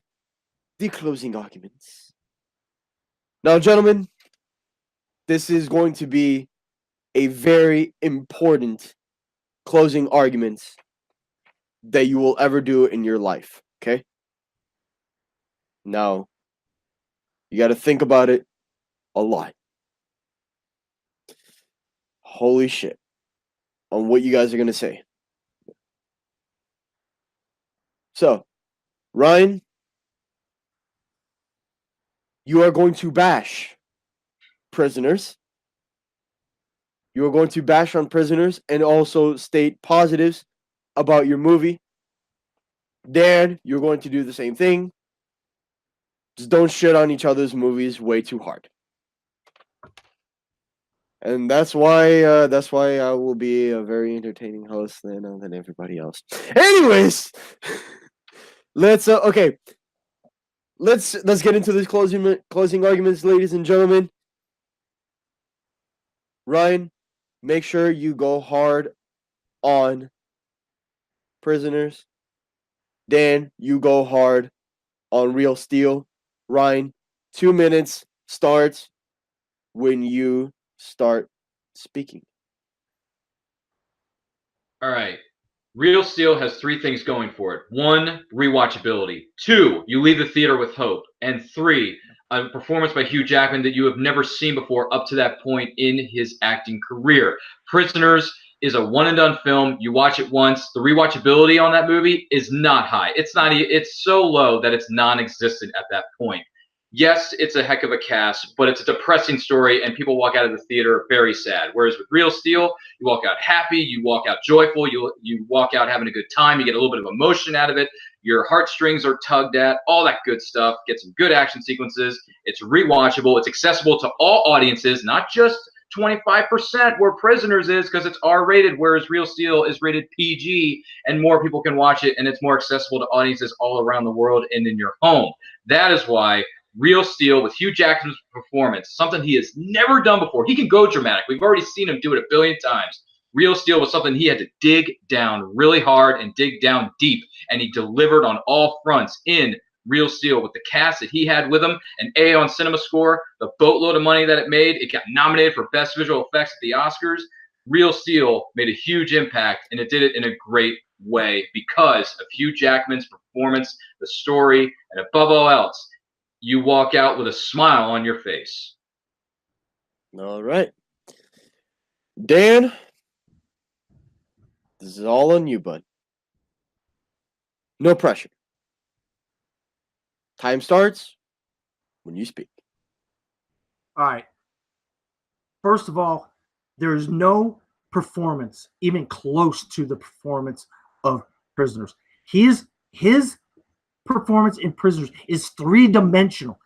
the closing arguments. Now, gentlemen, this is going to be a very important closing argument that you will ever do in your life. Okay? Now, you got to think about it a lot. Holy shit. On what you guys are going to say. So, Ryan, you are going to bash prisoners. You are going to bash on prisoners and also state positives about your movie. Dan, you're going to do the same thing. Just don't shit on each other's movies way too hard. And that's why I will be a very entertaining host than everybody else. Anyways, let's get into this closing arguments, ladies and gentlemen. Ryan, make sure you go hard on prisoners. Dan, you go hard on Real Steel. Ryan, 2 minutes starts when you start speaking. All right. Real Steel has 3 things going for it. 1, rewatchability. 2, you leave the theater with hope. And 3, a performance by Hugh Jackman that you have never seen before up to that point in his acting career. Prisoners is a one-and-done film. You watch it once. The rewatchability on that movie is not high. It's so low that it's non-existent at that point. Yes, it's a heck of a cast, but it's a depressing story, and people walk out of the theater very sad. Whereas with Real Steel, you walk out happy, you walk out joyful, you walk out having a good time, you get a little bit of emotion out of it, your heartstrings are tugged at, all that good stuff, get some good action sequences, it's rewatchable, it's accessible to all audiences, not just 25% where Prisoners is because it's R-rated, whereas Real Steel is rated PG, and more people can watch it, and it's more accessible to audiences all around the world and in your home. That is why Real Steel with Hugh Jackman's performance, something he has never done before. He can go dramatic. We've already seen him do it a billion times. Real Steel was something he had to dig down really hard and dig down deep, and he delivered on all fronts in Real Steel with the cast that he had with him, an A on Cinema Score, the boatload of money that it made. It got nominated for Best Visual Effects at the Oscars. Real Steel made a huge impact, and it did it in a great way because of Hugh Jackman's performance, the story, and above all else, you walk out with a smile on your face. All right. Dan, this is all on you, bud. No pressure. Time starts when you speak. All right. First of all, there's no performance even close to the performance of Prisoners. His performance in Prisoners is 3-dimensional.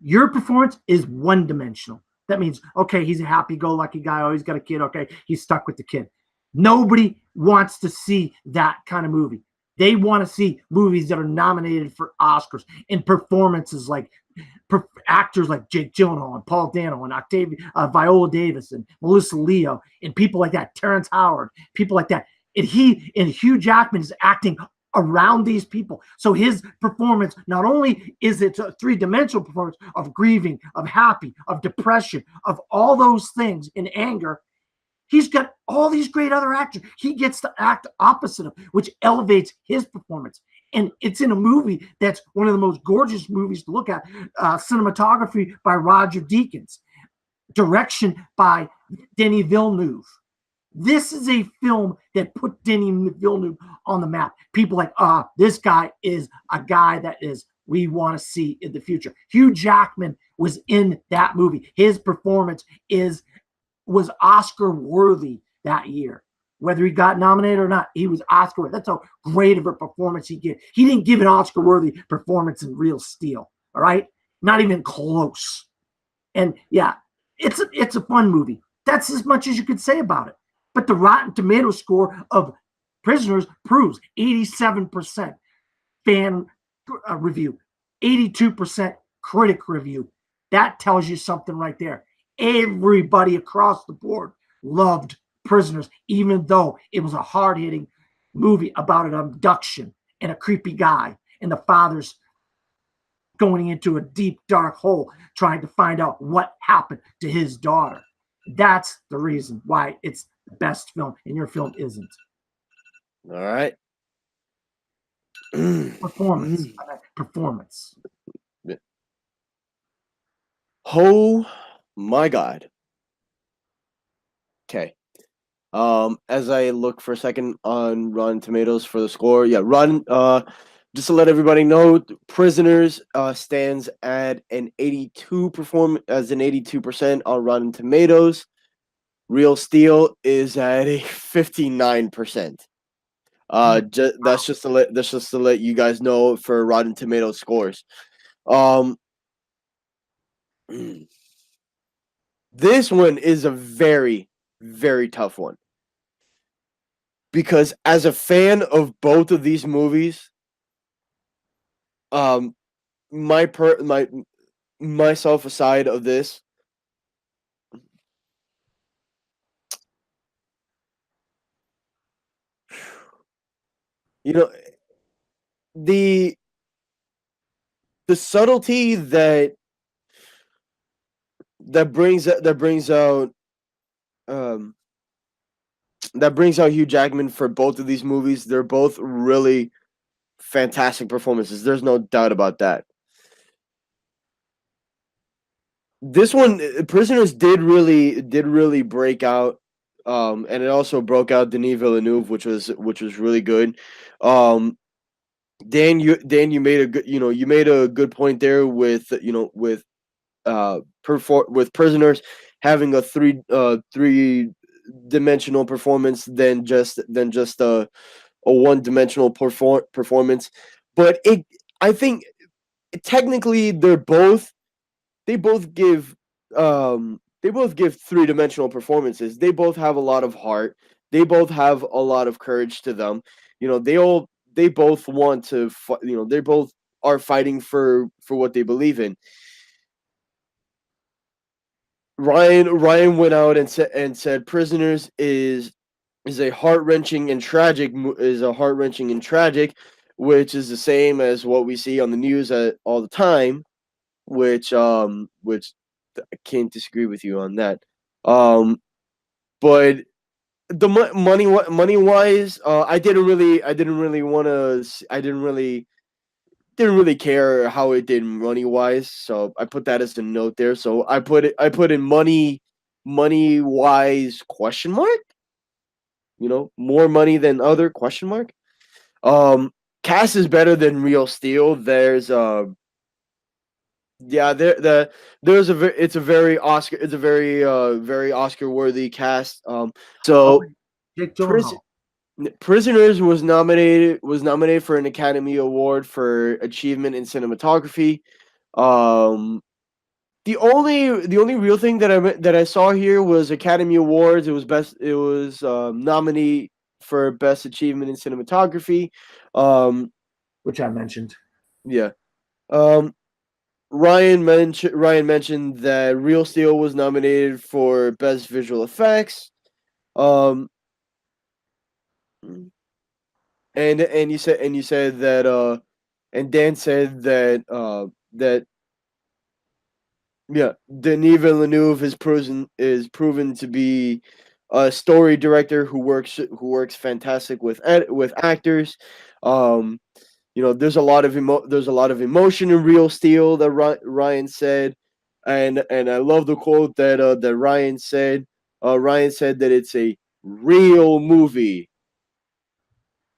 Your performance is 1-dimensional. That means, okay, he's a happy-go-lucky guy. Oh, he's got a kid. Okay, he's stuck with the kid. Nobody wants to see that kind of movie. They want to see movies that are nominated for Oscars and performances like actors like Jake Gyllenhaal and Paul Dano and Viola Davis and Melissa Leo and people like that, Terrence Howard, people like that. And Hugh Jackman is acting around these people. So his performance, not only is it a 3-dimensional performance of grieving, of happy, of depression, of all those things in anger, he's got all these great other actors. He gets to act opposite of, which elevates his performance. And it's in a movie that's one of the most gorgeous movies to look at. Cinematography by Roger Deakins. Direction by Denis Villeneuve. This is a film that put Denis Villeneuve on the map. People like, this guy is a guy that we want to see in the future. Hugh Jackman was in that movie. His performance was Oscar worthy that year. Whether he got nominated or not, he was Oscar worthy. That's how great of a performance he gave. He didn't give an Oscar worthy performance in Real Steel. All right, not even close. And yeah, it's a fun movie. That's as much as you could say about it. But the Rotten Tomato score of Prisoners proves 87% fan review, 82% critic review. That tells you something right there. Everybody across the board loved Prisoners, even though it was a hard-hitting movie about an abduction and a creepy guy, and the father's going into a deep, dark hole trying to find out what happened to his daughter. That's the reason why it's the best film and your film isn't. All right. Performance. Performance. Oh my God. Okay. As I look for a second on Rotten Tomatoes for the score, yeah, just to let everybody know, Prisoners stands at an 82% on Rotten Tomatoes. Real Steel is at a 59%. That's just to let you guys know for Rotten Tomatoes scores. This one is a very, very tough one. Because as a fan of both of these movies, myself aside of this, you know, the subtlety that brings out Hugh Jackman for both of these movies. They're both really fantastic performances. There's no doubt about that. This one, Prisoners did really break out, and it also broke out Denis Villeneuve, which was really good. Dan, you made a good point there with with Prisoners having a three dimensional performance than just a one-dimensional performance. But I think technically they both give three-dimensional performances. They both have a lot of heart. They both have a lot of courage to them. They both want to they both are fighting for what they believe in. Ryan went out and said Prisoners is a heart-wrenching and tragic, which is the same as what we see on the news all the time, which I can't disagree with you on that. But the money wise, I didn't really care how it did money wise, so I put that as a note there. So I put in money wise question mark. More money than other question mark. Cast is better than Real Steel. There's it's a very very Oscar worthy cast. So Prisoners was nominated for an Academy Award for achievement in cinematography. The only real thing that I saw here was Academy Awards. It was nominee for best achievement in cinematography, which I mentioned. Yeah. Ryan mentioned that Real Steel was nominated for best visual effects. And you said that and Dan said that Denis Villeneuve is proven to be a story director who works fantastic with actors. There's a lot of emotion in Real Steel that Ryan said, and I love the quote that Ryan said. Ryan said that it's a real movie.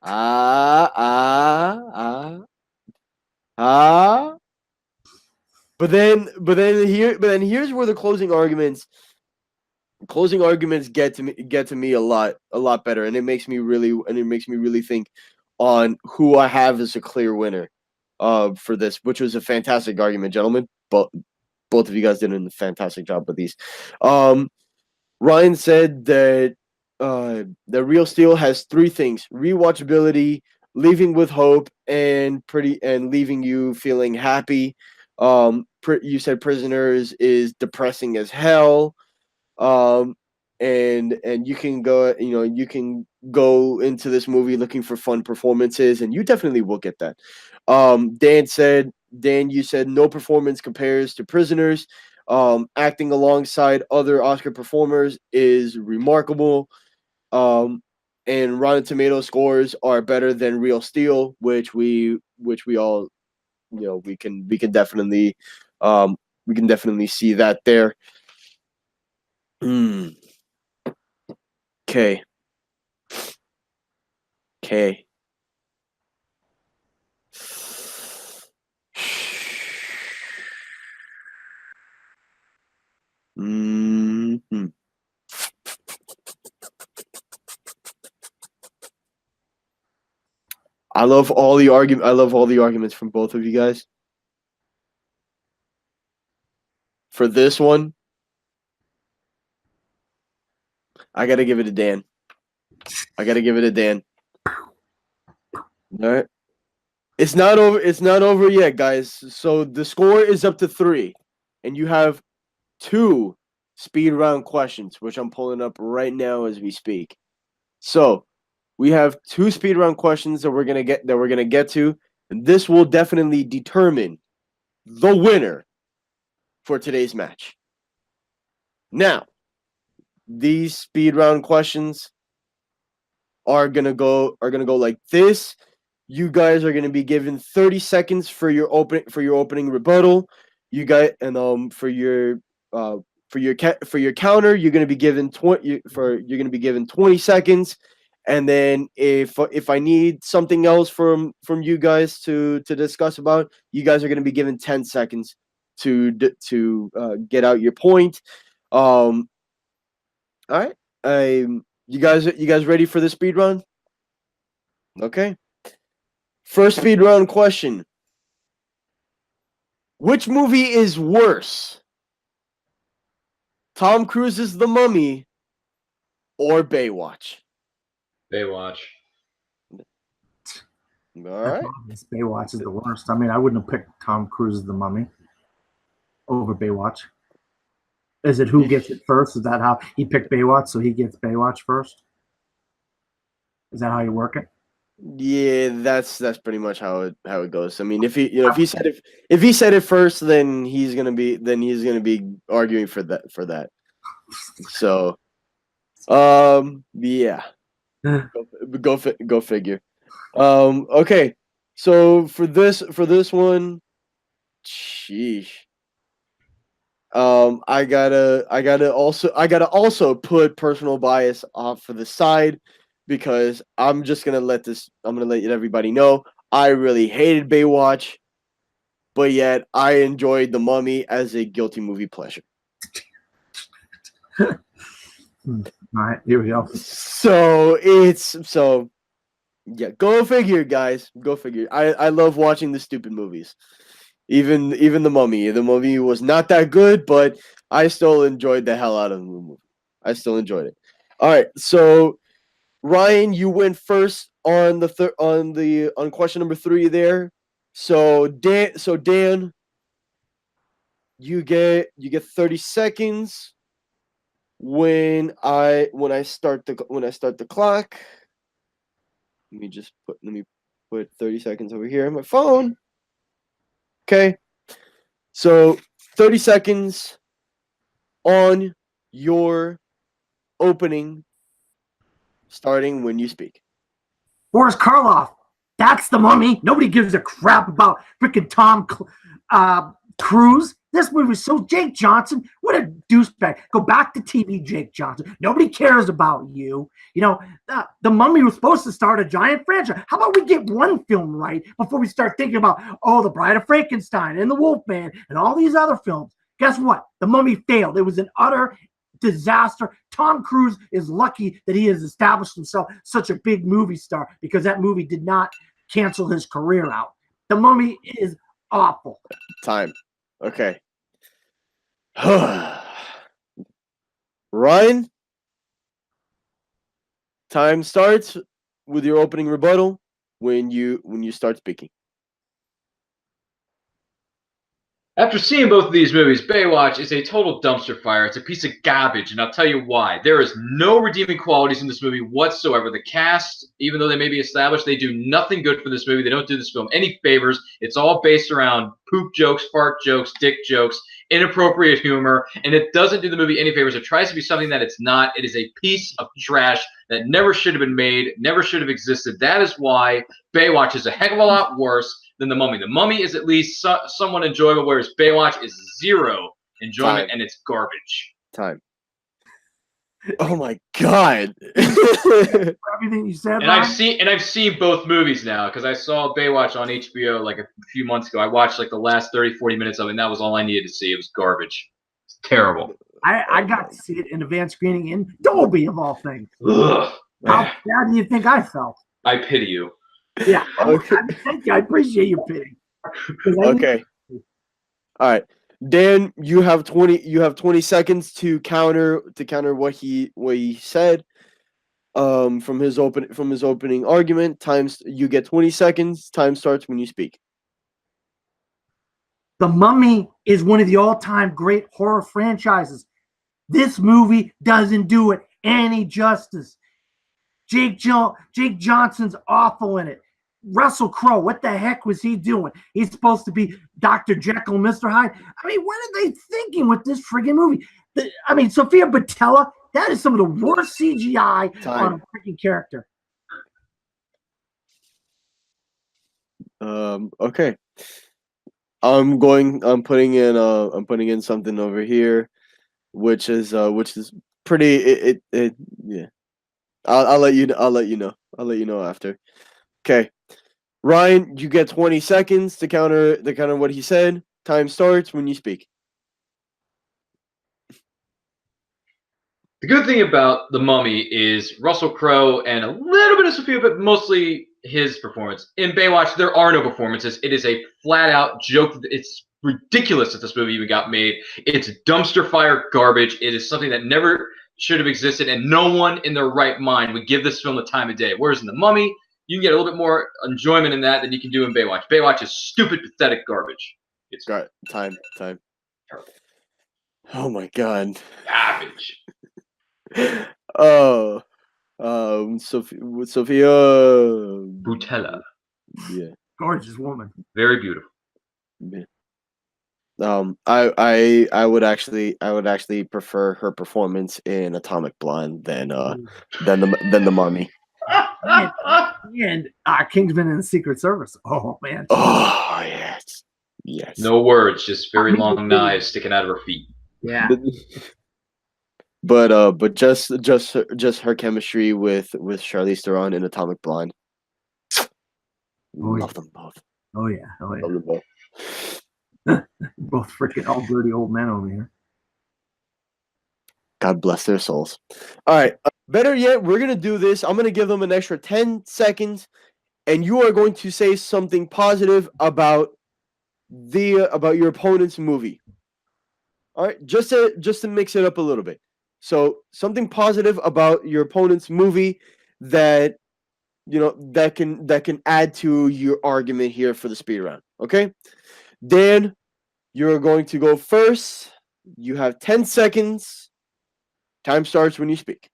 But then here's where the closing arguments get to me a lot better, and it makes me really think on who I have as a clear winner for this, which was a fantastic argument, gentlemen. But both of you guys did a fantastic job with these. Ryan said that the Real Steel has three things: rewatchability, leaving with hope, and leaving you feeling happy. You said Prisoners is depressing as hell. And you can go into this movie looking for fun performances, and you definitely will get that. Dan, you said no performance compares to Prisoners. acting alongside other Oscar performers is remarkable. And Rotten Tomato scores are better than Real Steel, which we all, we can definitely see that there. Okay. I love all the arguments from both of you guys. For this one, I gotta give it to Dan. All right. It's not over yet, guys. So the score is up to 3, and you have 2 speed round questions, which I'm pulling up right now as we speak. So we have 2 speed round questions that we're gonna get to, and this will definitely determine the winner for today's match. Now, these speed round questions are gonna go like this. You guys are gonna be given 30 seconds for your opening rebuttal. You guys, and for your counter, you're gonna be given 20 seconds. And then if I need something else from you guys to discuss about, you guys are gonna be given 10 seconds to get out your point. All right. You guys ready for the speed run? Okay. First speed round question. Which movie is worse? Tom Cruise's The Mummy or Baywatch? Baywatch. All right. Baywatch is the worst. I mean, I wouldn't have picked Tom Cruise's The Mummy over Baywatch. Is it who gets it first? Is that how he picked Baywatch? So he gets Baywatch first? Is that how you work it? Yeah, that's pretty much how it goes. I mean, if he said it first, then he's gonna be arguing for that. So, yeah, go figure. Okay, so for this one, sheesh. I gotta also put personal bias off for the side, because I'm gonna let everybody know I really hated Baywatch, but yet I enjoyed The Mummy as a guilty movie pleasure. All right, here we go. So yeah, go figure, guys. Go figure. I love watching the stupid movies. Even The Mummy. The Mummy was not that good, but I still enjoyed the hell out of the movie. I still enjoyed it. All right, so Ryan, you went first on on question number 3 there. So Dan, you get 30 seconds when I start the clock. Let me put 30 seconds over here on my phone. Okay. So 30 seconds on your opening, starting when you speak. Boris Karloff. That's The Mummy. Nobody gives a crap about freaking Tom Cruise. This movie is so Jake Johnson. What a douchebag. Go back to TV, Jake Johnson. Nobody cares about you. You know, The Mummy was supposed to start a giant franchise. How about we get one film right before we start thinking about, The Bride of Frankenstein and The Wolfman and all these other films? Guess what? The Mummy failed. It was an utter disaster. Tom Cruise is lucky that he has established himself such a big movie star, because that movie did not cancel his career out. The Mummy is awful. Time. Okay. Ryan, time starts with your opening rebuttal when you start speaking. After seeing both of these movies, Baywatch is a total dumpster fire. It's a piece of garbage, and I'll tell you why. There is no redeeming qualities in this movie whatsoever. The cast, even though they may be established, they do nothing good for this movie. They don't do this film any favors. It's all based around poop jokes, fart jokes, dick jokes. inappropriate humor, and it doesn't do the movie any favors. It tries to be something that it's not. It is a piece of trash that never should have been made, never should have existed. That is why Baywatch is a heck of a lot worse than The Mummy. The Mummy is at least somewhat enjoyable, whereas Baywatch is zero enjoyment, and it's garbage. Time. Oh my god! Everything you said. And I've seen both movies now because I saw Baywatch on HBO like a few months ago. I watched like the last 30-40 minutes of it, and that was all I needed to see. It was garbage. It's terrible. I got to see it in advanced screening in Dolby of all things. Ugh. How bad do you think I felt? I pity you. Yeah. Okay. Thank you. I appreciate your pity. Okay. All right. Dan, you have 20 seconds to counter what he said from his opening argument. You get 20 seconds. Time starts when you speak. The Mummy is one of the all-time great horror franchises. This movie doesn't do it any justice. Jake Johnson's awful in it. Russell Crowe, what the heck was he doing? He's supposed to be Dr. Jekyll and Mr. Hyde. I mean, what are they thinking with this friggin' movie? Sophia Boutella, that is some of the worst CGI on a freaking character. Okay. I'm putting in something over here, which is pretty. Yeah. I'll let you know after. Okay. Ryan, you get 20 seconds to counter what he said. Time starts when you speak. The good thing about The Mummy is Russell Crowe and a little bit of Sophia, but mostly his performance. In Baywatch, there are no performances. It is a flat-out joke. It's ridiculous that this movie even got made. It's dumpster fire garbage. It is something that never should have existed, and no one in their right mind would give this film the time of day. Whereas in The Mummy, you can get a little bit more enjoyment in that than you can do in Baywatch. Baywatch is stupid, pathetic garbage. It's time. Oh my god. Garbage. Oh, Sophia Boutella. Yeah. Gorgeous woman. Very beautiful. Yeah. I would actually prefer her performance in Atomic Blonde than the Mummy. And Kingsman and the Secret Service. Oh man. Oh yes. No words, just very long knives sticking out of her feet. Yeah. But just her chemistry with Charlize Theron in Atomic Blonde. Love them both. Oh yeah. Love them both. Both freaking all dirty old men over here. God bless their souls. All right. Better yet, we're going to do this. I'm going to give them an extra 10 seconds, and you are going to say something positive about your opponent's movie. All right? Just to mix it up a little bit. So, something positive about your opponent's movie that can add to your argument here for the speed round. Okay? Dan, you're going to go first. You have 10 seconds. Time starts when you speak.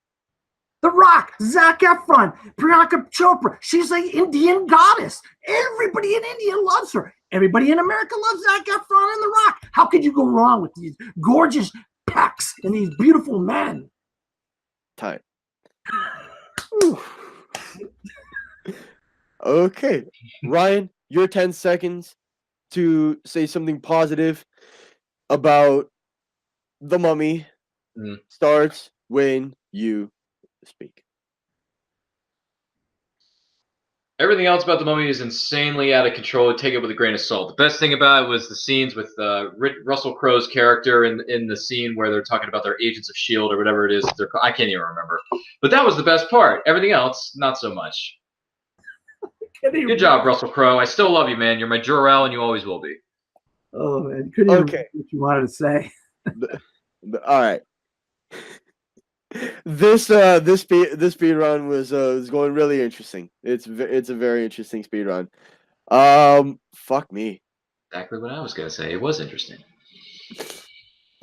The Rock, Zac Efron, Priyanka Chopra. She's an Indian goddess. Everybody in India loves her. Everybody in America loves Zac Efron and The Rock. How could you go wrong with these gorgeous pecs and these beautiful men? Time. Okay. Ryan, your 10 seconds to say something positive about The Mummy starts when you speak. Everything else about The Mummy is insanely out of control. Take it with a grain of salt. The best thing about it was the scenes with Russell Crowe's character in the scene where they're talking about their agents of S.H.I.E.L.D. or whatever it is. I can't even remember. But that was the best part. Everything else, not so much. Good job, Russell Crowe. I still love you, man. You're my Jor-El, and you always will be. Oh, man. Couldn't even remember what you wanted to say. All right. This speed run was going really interesting. It's a very interesting speed run. Fuck me. Exactly what I was gonna say. It was interesting.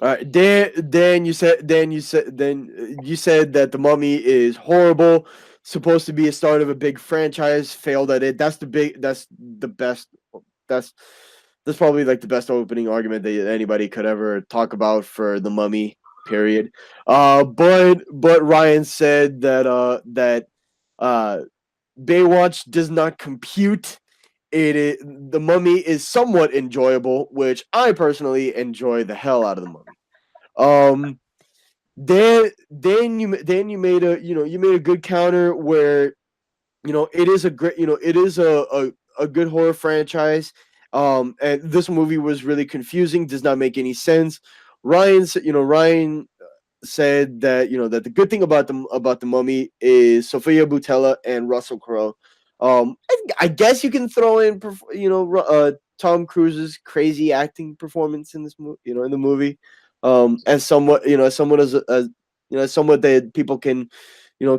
All right, Dan, you said that The Mummy is horrible. Supposed to be a start of a big franchise, failed at it. That's the best. that's probably like the best opening argument that anybody could ever talk about for the Mummy. Period. But Ryan said that Baywatch does not compute. The Mummy is somewhat enjoyable, which I personally enjoy the hell out of the Mummy. Then you made a good counter where it is a great it is a good horror franchise. And this movie was really confusing, does not make any sense. Ryan said that that the good thing about the Mummy is Sofia Boutella and Russell Crowe. I guess you can throw in Tom Cruise's crazy acting performance in this movie, in the movie, as somewhat as somewhat that people can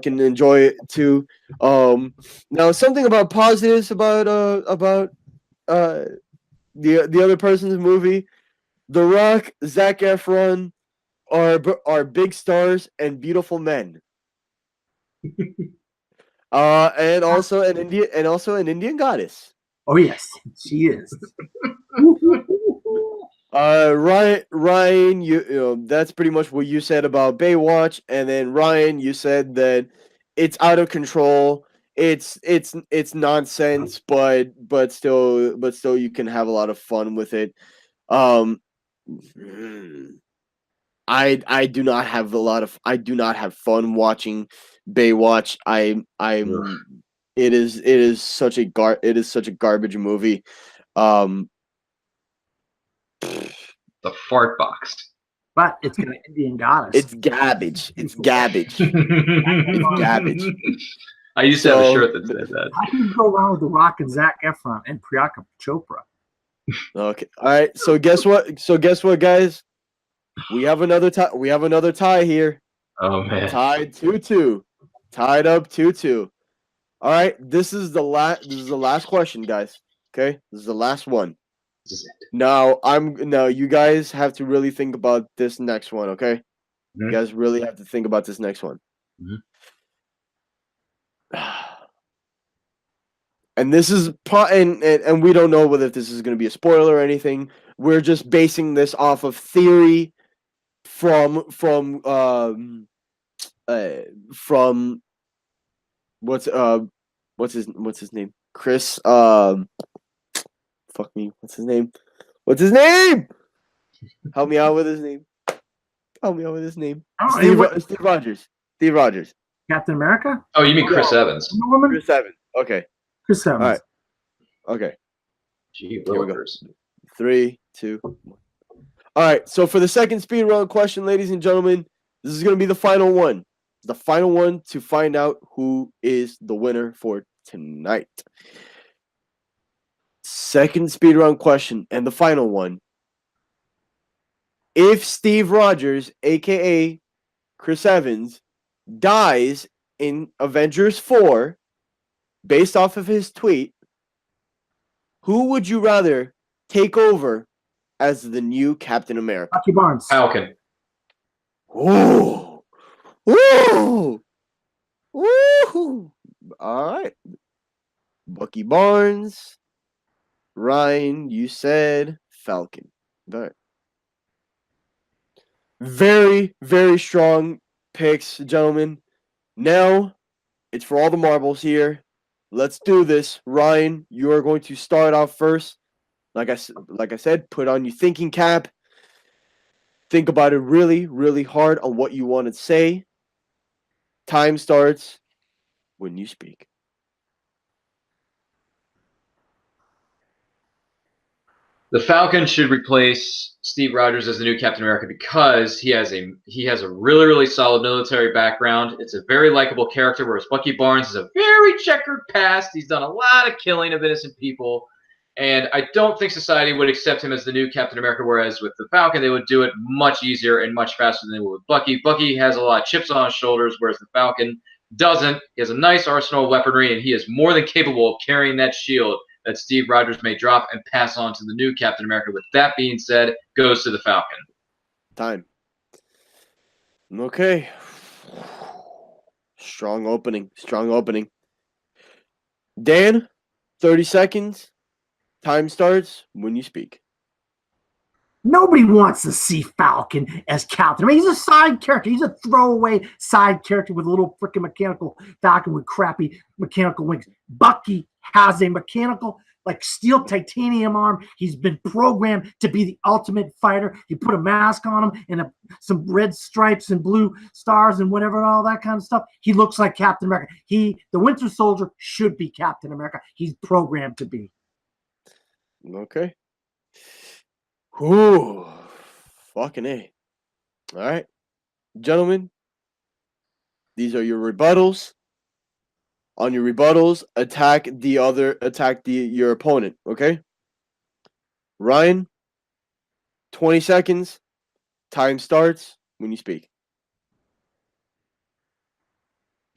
can enjoy it too. Now something about positives about the other person's movie. The Rock, Zac Efron are big stars and beautiful men. And also an Indian goddess. Oh yes, she is. Ryan, that's pretty much what you said about Baywatch, and then Ryan, you said that it's out of control. It's nonsense, but still you can have a lot of fun with it. I do not have fun watching Baywatch. It is such a garbage movie. The fart box. But it's an Indian goddess. It's garbage. It's garbage. It's garbage. I used to have a shirt that said that. How can you go wrong with The Rock and Zac Efron and Priyanka Chopra? Okay. All right. So guess what, guys? We have another tie. We have another tie here. Oh man. Tied 2-2. Tied up 2-2. All right. This is the last question, guys. Okay. This is the last one. Now you guys have to really think about this next one, okay? Mm-hmm. You guys really have to think about this next one. Mm-hmm. And this is and we don't know whether this is going to be a spoiler or anything. We're just basing this off of theory from what's his name? Chris fuck me. What's his name? Help me out with his name. Steve Rogers. Steve Rogers. Captain America? Oh, you mean Chris Evans? Chris Evans. Okay. Chris Evans. All right. Okay. Gee, here we go. 3, 2, 1. All right. So for the second speed round question, ladies and gentlemen, this is going to be the final one. The final one to find out who is the winner for tonight. Second speed round question and the final one. If Steve Rogers, aka Chris Evans, dies in Avengers 4, based off of his tweet, who would you rather take over as the new Captain America? Bucky Barnes. Falcon. Ooh. Ooh. Ooh. All right. Bucky Barnes. Ryan, you said Falcon. All right. Very, very strong picks, gentlemen. Now, it's for all the marbles here. Let's do this. Ryan, you are going to start off first. Like I said, put on your thinking cap. Think about it really, really hard on what you want to say. Time starts when you speak. The Falcon should replace Steve Rogers as the new Captain America because he has a really, really solid military background. It's a very likable character, whereas Bucky Barnes has a very checkered past. He's done a lot of killing of innocent people, and I don't think society would accept him as the new Captain America, whereas with the Falcon, they would do it much easier and much faster than they would with Bucky. Bucky has a lot of chips on his shoulders, whereas the Falcon doesn't. He has a nice arsenal of weaponry, and he is more than capable of carrying that shield that Steve Rogers may drop and pass on to the new Captain America. With that being said, goes to the Falcon. Time. Okay. Strong opening. Dan, 30 seconds. Time starts when you speak. Nobody wants to see Falcon as Captain. I mean, he's a side character. He's a throwaway side character with a little freaking mechanical Falcon with crappy mechanical wings. Bucky has a mechanical, like steel titanium arm. He's been programmed to be the ultimate fighter. You put a mask on him and some red stripes and blue stars and whatever, all that kind of stuff. He looks like Captain America. The Winter Soldier should be Captain America. He's programmed to be. Okay. Ooh, fucking A. All right, gentlemen, these are your rebuttals. On your rebuttals, attack your opponent, okay? Ryan, 20 seconds. Time starts when you speak.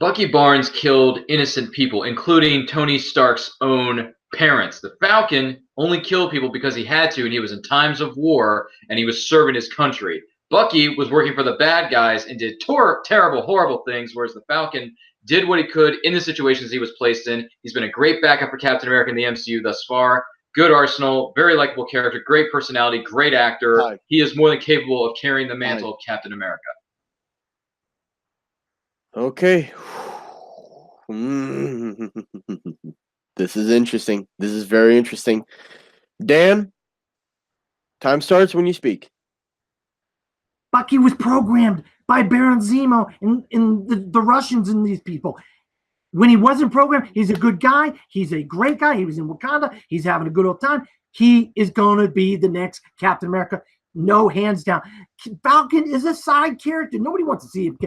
Bucky Barnes killed innocent people, including Tony Stark's own parents. The Falcon only killed people because he had to, and he was in times of war, and he was serving his country. Bucky was working for the bad guys and did terrible, horrible things, whereas the Falcon did what he could in the situations he was placed in. He's been a great backup for Captain America in the MCU thus far. Good arsenal, very likable character, great personality, great actor. Hi. He is more than capable of carrying the mantle of Captain America. Okay. This is interesting. This is very interesting. Dan, time starts when you speak. Bucky was programmed by Baron Zemo and the Russians and these people. When he wasn't programmed, he's a good guy. He's a great guy. He was in Wakanda. He's having a good old time. He is going to be the next Captain America. No, hands down. Falcon is a side character. Nobody wants to see him.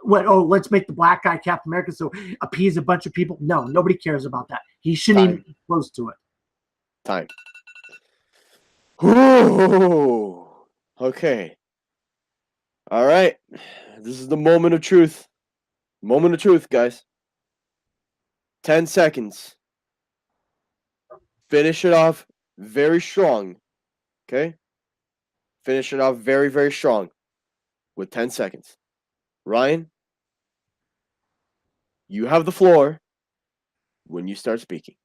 Let's make the black guy Captain America so appease a bunch of people. No, nobody cares about that. He shouldn't even be close to it. Time. Ooh. Okay. All right. This is the moment of truth. Moment of truth, guys. 10 seconds. Finish it off very strong. Okay? Finish it off very, very strong with 10 seconds. Ryan, you have the floor when you start speaking.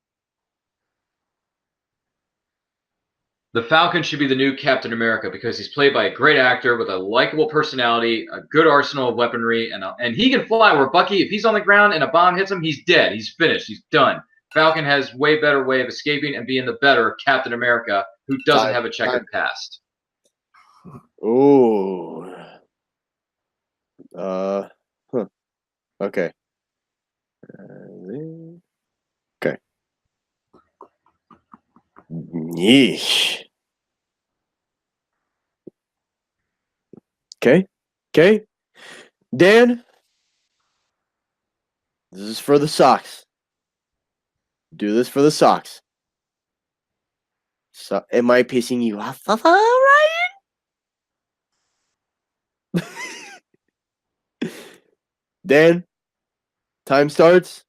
The Falcon should be the new Captain America because he's played by a great actor with a likable personality, a good arsenal of weaponry, and he can fly. Where Bucky, if he's on the ground and a bomb hits him, he's dead. He's finished. He's done. Falcon has way better way of escaping and being the better Captain America who doesn't have a checkered past. Ooh. Okay. Okay. Yeesh. Okay. Dan, this is for the socks. Do this for the socks. So, am I pissing you off, Ryan? Dan, time starts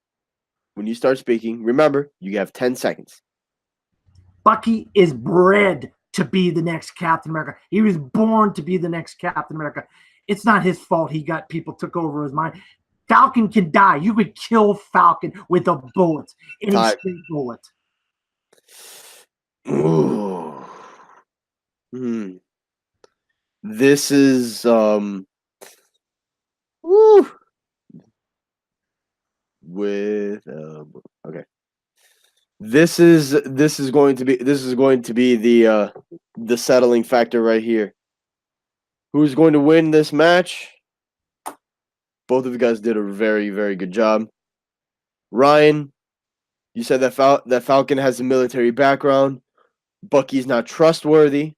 when you start speaking. Remember, you have 10 seconds. Bucky is bred to be the next Captain America. He was born to be the next Captain America. It's not his fault people took over his mind. Falcon can die. You could kill Falcon with a bullet. Any straight bullet. Ooh. This is okay. This is going to be the settling factor right here. Who's going to win this match? Both of you guys did a very, very good job. Ryan, you said that Falcon has a military background. Bucky's not trustworthy.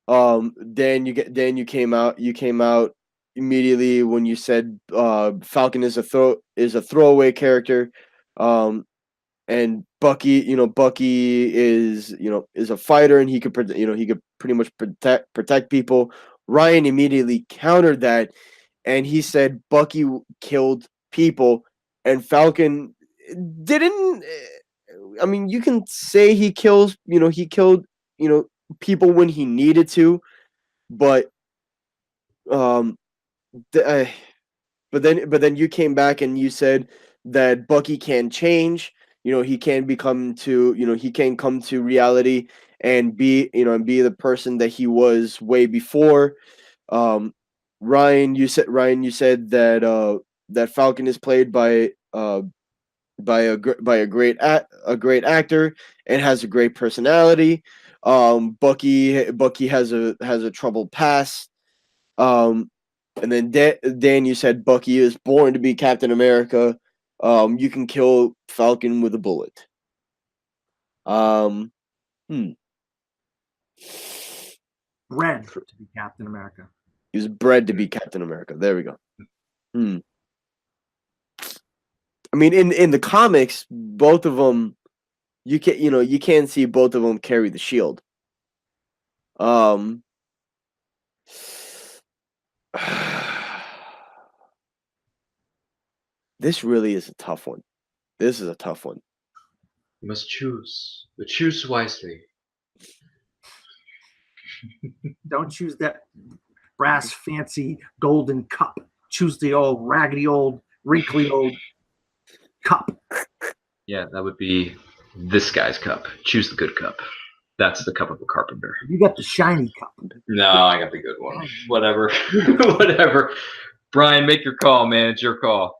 Dan, you came out immediately when you said Falcon is a throwaway character. And Bucky is a fighter, and he could pretty much protect people. Ryan immediately countered that, and he said Bucky killed people, and Falcon didn't. I mean, you can say he killed people when he needed to, but then you came back and you said that Bucky can change. he can he can come to reality and be the person that he was way before. Ryan, you said that that Falcon is played by a great actor and has a great personality. Bucky has a troubled past. And then Dan, you said Bucky is born to be Captain America. You can kill Falcon with a bullet. Bred to be Captain America. He was bred to be Captain America. There we go. I mean, in the comics, both of them, you can't see both of them carry the shield. This really is a tough one. This is a tough one. You must choose, but choose wisely. Don't choose that brass fancy golden cup. Choose the old raggedy old wrinkly old cup. Yeah, that would be this guy's cup. Choose the good cup. That's the cup of a carpenter. You got the shiny cup. No, I got the good one. Whatever. Whatever. Brian, make your call, man. It's your call.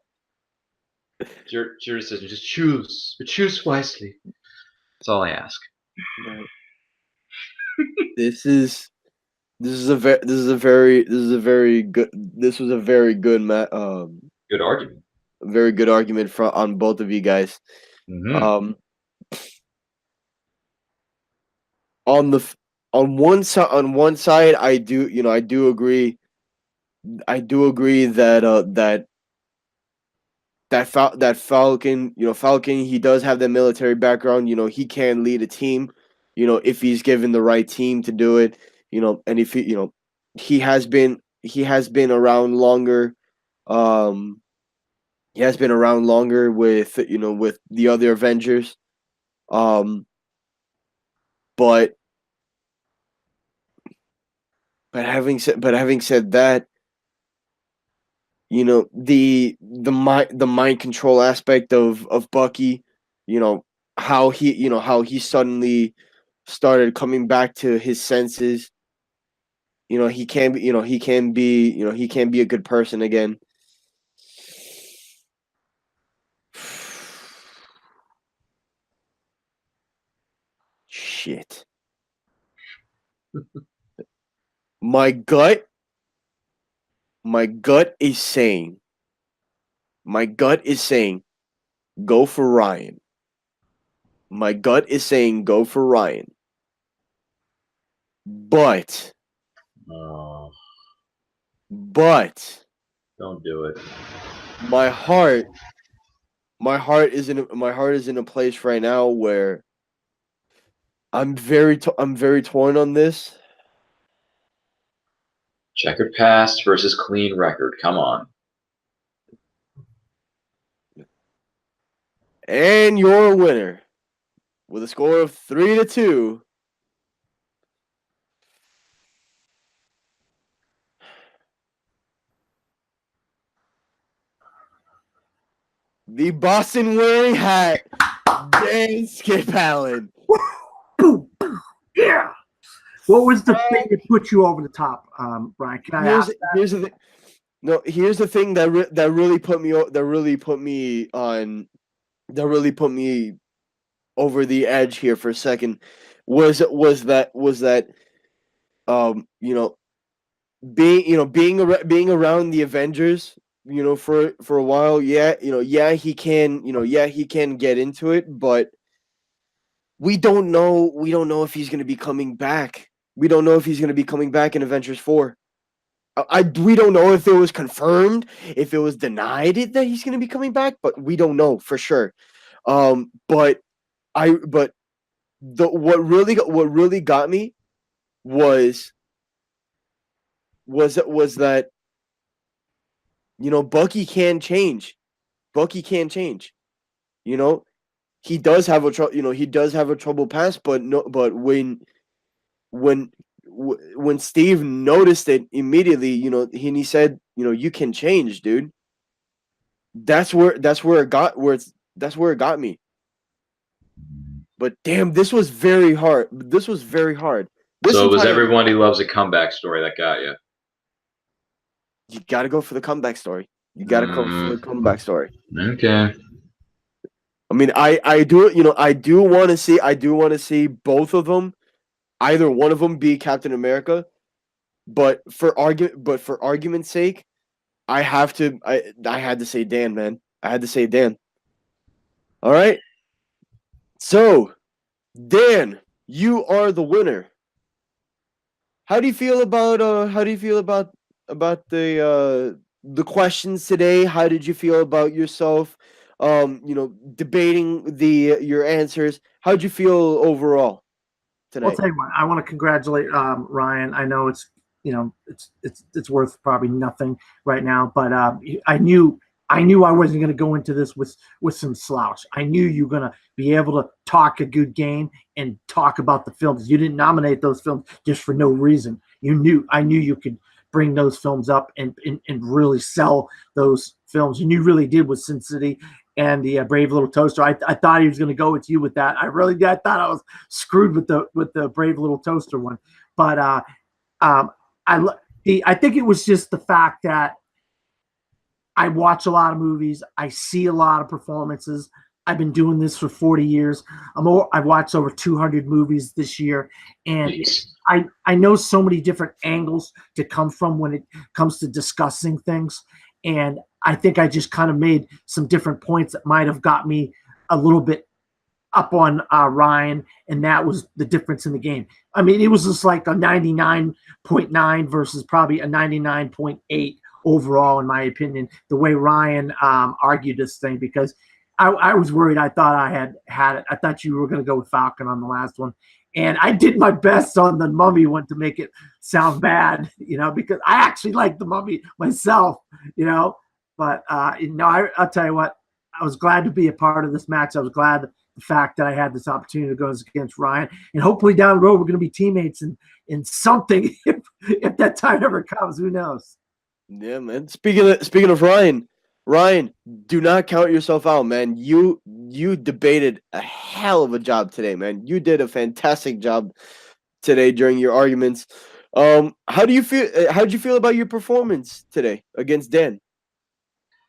It's your decision. Just choose, but choose wisely. That's all I ask. This was a very good Good argument. Very good argument on both of you guys. Mm-hmm. On one side, I do agree that Falcon, he does have that military background. He can lead a team, if he's given the right team to do it. And if he has been around longer. He has been around longer with the other Avengers. But having said that, the mind control aspect of Bucky, how he suddenly started coming back to his senses. He can be a good person again. Shit. My gut is saying go for Ryan. My gut is saying go for Ryan. But don't do it. My heart is in a place right now where I'm very torn on this. Checkered past versus clean record. Come on. And your winner with a score of 3-2. The Boston wearing hat, Dan Skip Allen. Yeah. What was the thing that put you over the top, Brian? Can I ask that? Here's the thing. No, here's the thing that really put me over the edge here for a second was that being around the Avengers, for a while, he can get into it, but we don't know if he's going to be coming back. We don't know if he's going to be coming back in Avengers 4. We don't know if it was confirmed, if it was denied that he's going to be coming back, but we don't know for sure. What really got me was that Bucky can change. He does have a troubled past, but when Steve noticed it immediately, he said, you can change, dude. That's where it got me. But damn, this was very hard. This was very hard. This So it was entire- Everybody Loves a Comeback Story that got you. You got to go for the comeback story. You got to go for the comeback story. Okay. I mean, I do, I do want to see both of them, either one of them be Captain America, but for argument's sake, I had to say Dan, man. I had to say Dan. All right. So, Dan, you are the winner. How do you feel about the questions today? How did you feel about yourself? Debating your answers. How'd you feel overall tonight? I'll tell you what. I want to congratulate Ryan. I know it's worth probably nothing right now, but I knew I wasn't going to go into this with some slouch. I knew you were going to be able to talk a good game and talk about the films. You didn't nominate those films just for no reason. I knew you could bring those films up and really sell those films. And you really did with Sin City and the Brave Little Toaster. I thought he was going to go with you with that. I really did. I thought I was screwed with the Brave Little Toaster one. But I think it was just the fact that I watch a lot of movies. I see a lot of performances. I've been doing this for 40 years. I've watched over 200 movies this year, and I know so many different angles to come from when it comes to discussing things. And I think I just kind of made some different points that might have got me a little bit up on Ryan, and that was the difference in the game. I mean, it was just like a 99.9 versus probably a 99.8 overall, in my opinion, the way Ryan argued this thing, because I was worried. I thought I had it. I thought you were going to go with Falcon on the last one. And I did my best on the Mummy one to make it sound bad, because I actually like the Mummy myself, But, I'll tell you what, I was glad to be a part of this match. I was glad the fact that I had this opportunity to go against Ryan. And hopefully down the road, we're going to be teammates in something if that time ever comes. Who knows? Yeah, man. Speaking of Ryan, do not count yourself out, man. You debated a hell of a job today, man. You did a fantastic job today during your arguments. How do you feel? How'd you feel about your performance today against Dan?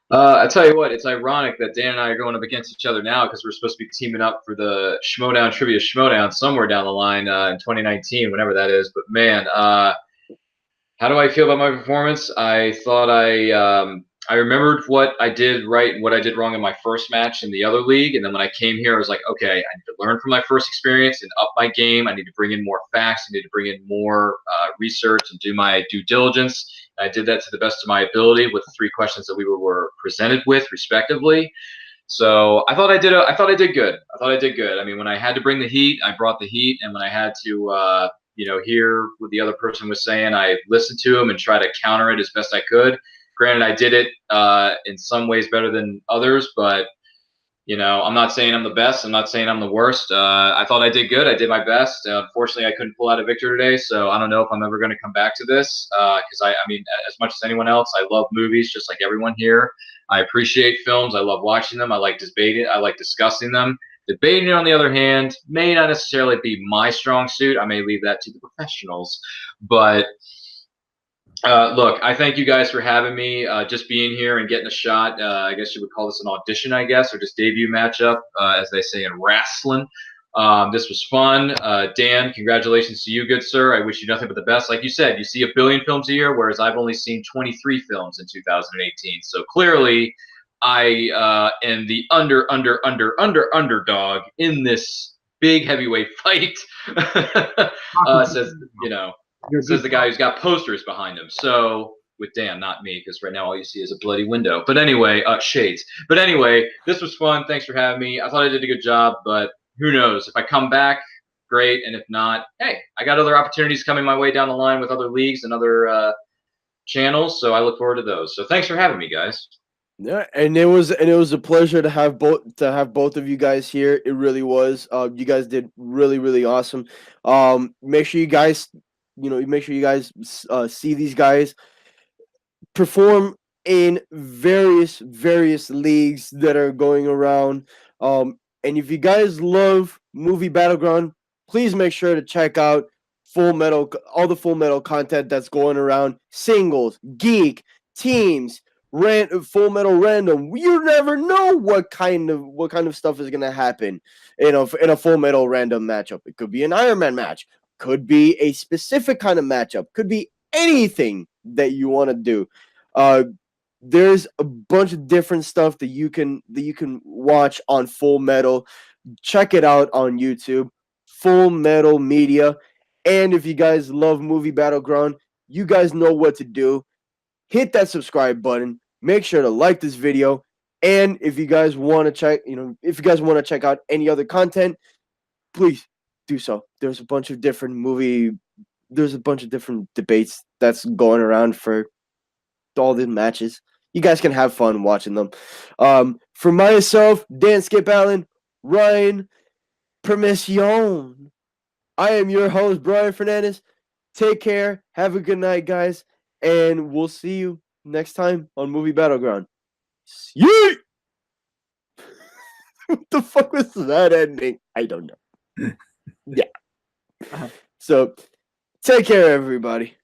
I tell you what, it's ironic that Dan and I are going up against each other now because we're supposed to be teaming up for the Schmodown Trivia Schmodown somewhere down the line in 2019, whenever that is. But man, how do I feel about my performance? I thought I remembered what I did right and what I did wrong in my first match in the other league. And then when I came here, I was like, okay, I need to learn from my first experience and up my game. I need to bring in more facts. I need to bring in more research and do my due diligence. And I did that to the best of my ability with the 3 questions that we were presented with, respectively. So I thought I did good. I thought I did good. I mean, when I had to bring the heat, I brought the heat. And when I had to, hear what the other person was saying, I listened to him and tried to counter it as best I could. Granted, I did it in some ways better than others, but, I'm not saying I'm the best. I'm not saying I'm the worst. I thought I did good. I did my best. Unfortunately, I couldn't pull out a victory today, so I don't know if I'm ever going to come back to this because, I mean, as much as anyone else, I love movies just like everyone here. I appreciate films. I love watching them. I like debating. I like discussing them. Debating, on the other hand, may not necessarily be my strong suit. I may leave that to the professionals. But look, I thank you guys for having me, just being here and getting a shot. I guess you would call this an audition, I guess, or just debut matchup, as they say in wrestling. This was fun. Dan, congratulations to you, good sir. I wish you nothing but the best. Like you said, you see 1 billion films a year, whereas I've only seen 23 films in 2018. So clearly, I am the underdog in this big heavyweight fight. Says the guy who's got posters behind him. So with Dan, not me, because right now all you see is a bloody window. But anyway, shades. But anyway, this was fun. Thanks for having me. I thought I did a good job, but who knows? If I come back, great. And if not, hey, I got other opportunities coming my way down the line with other leagues and other channels. So I look forward to those. So thanks for having me, guys. Yeah, and it was a pleasure to have both of you guys here. It really was. You guys did really, really awesome. Make sure you guys, see these guys perform in various leagues that are going around. And if you guys love Movie Battleground, please make sure to check out all the Full Metal content that's going around. Singles, geek, teams, Full Metal random. You never know what kind of stuff is gonna happen in a Full Metal random matchup. It could be an Iron Man match, could be a specific kind of matchup, could be anything that you want to do. There's a bunch of different stuff that you can watch on Full Metal. Check it out on YouTube, Full Metal Media. And if you guys love Movie Battleground, you guys know what to do. Hit that subscribe button. Make sure to like this video. And if you guys want to check out any other content, please do so. There's a bunch of different debates that's going around for all the matches. You guys can have fun watching them. For myself, Dan Skip Allen, Ryan Permission, I am your host, Brian Fernandez. Take care. Have a good night, guys. And we'll see you next time on Movie Battleground. Yeet! What the fuck was that ending? I don't know. Yeah. So, take care, everybody.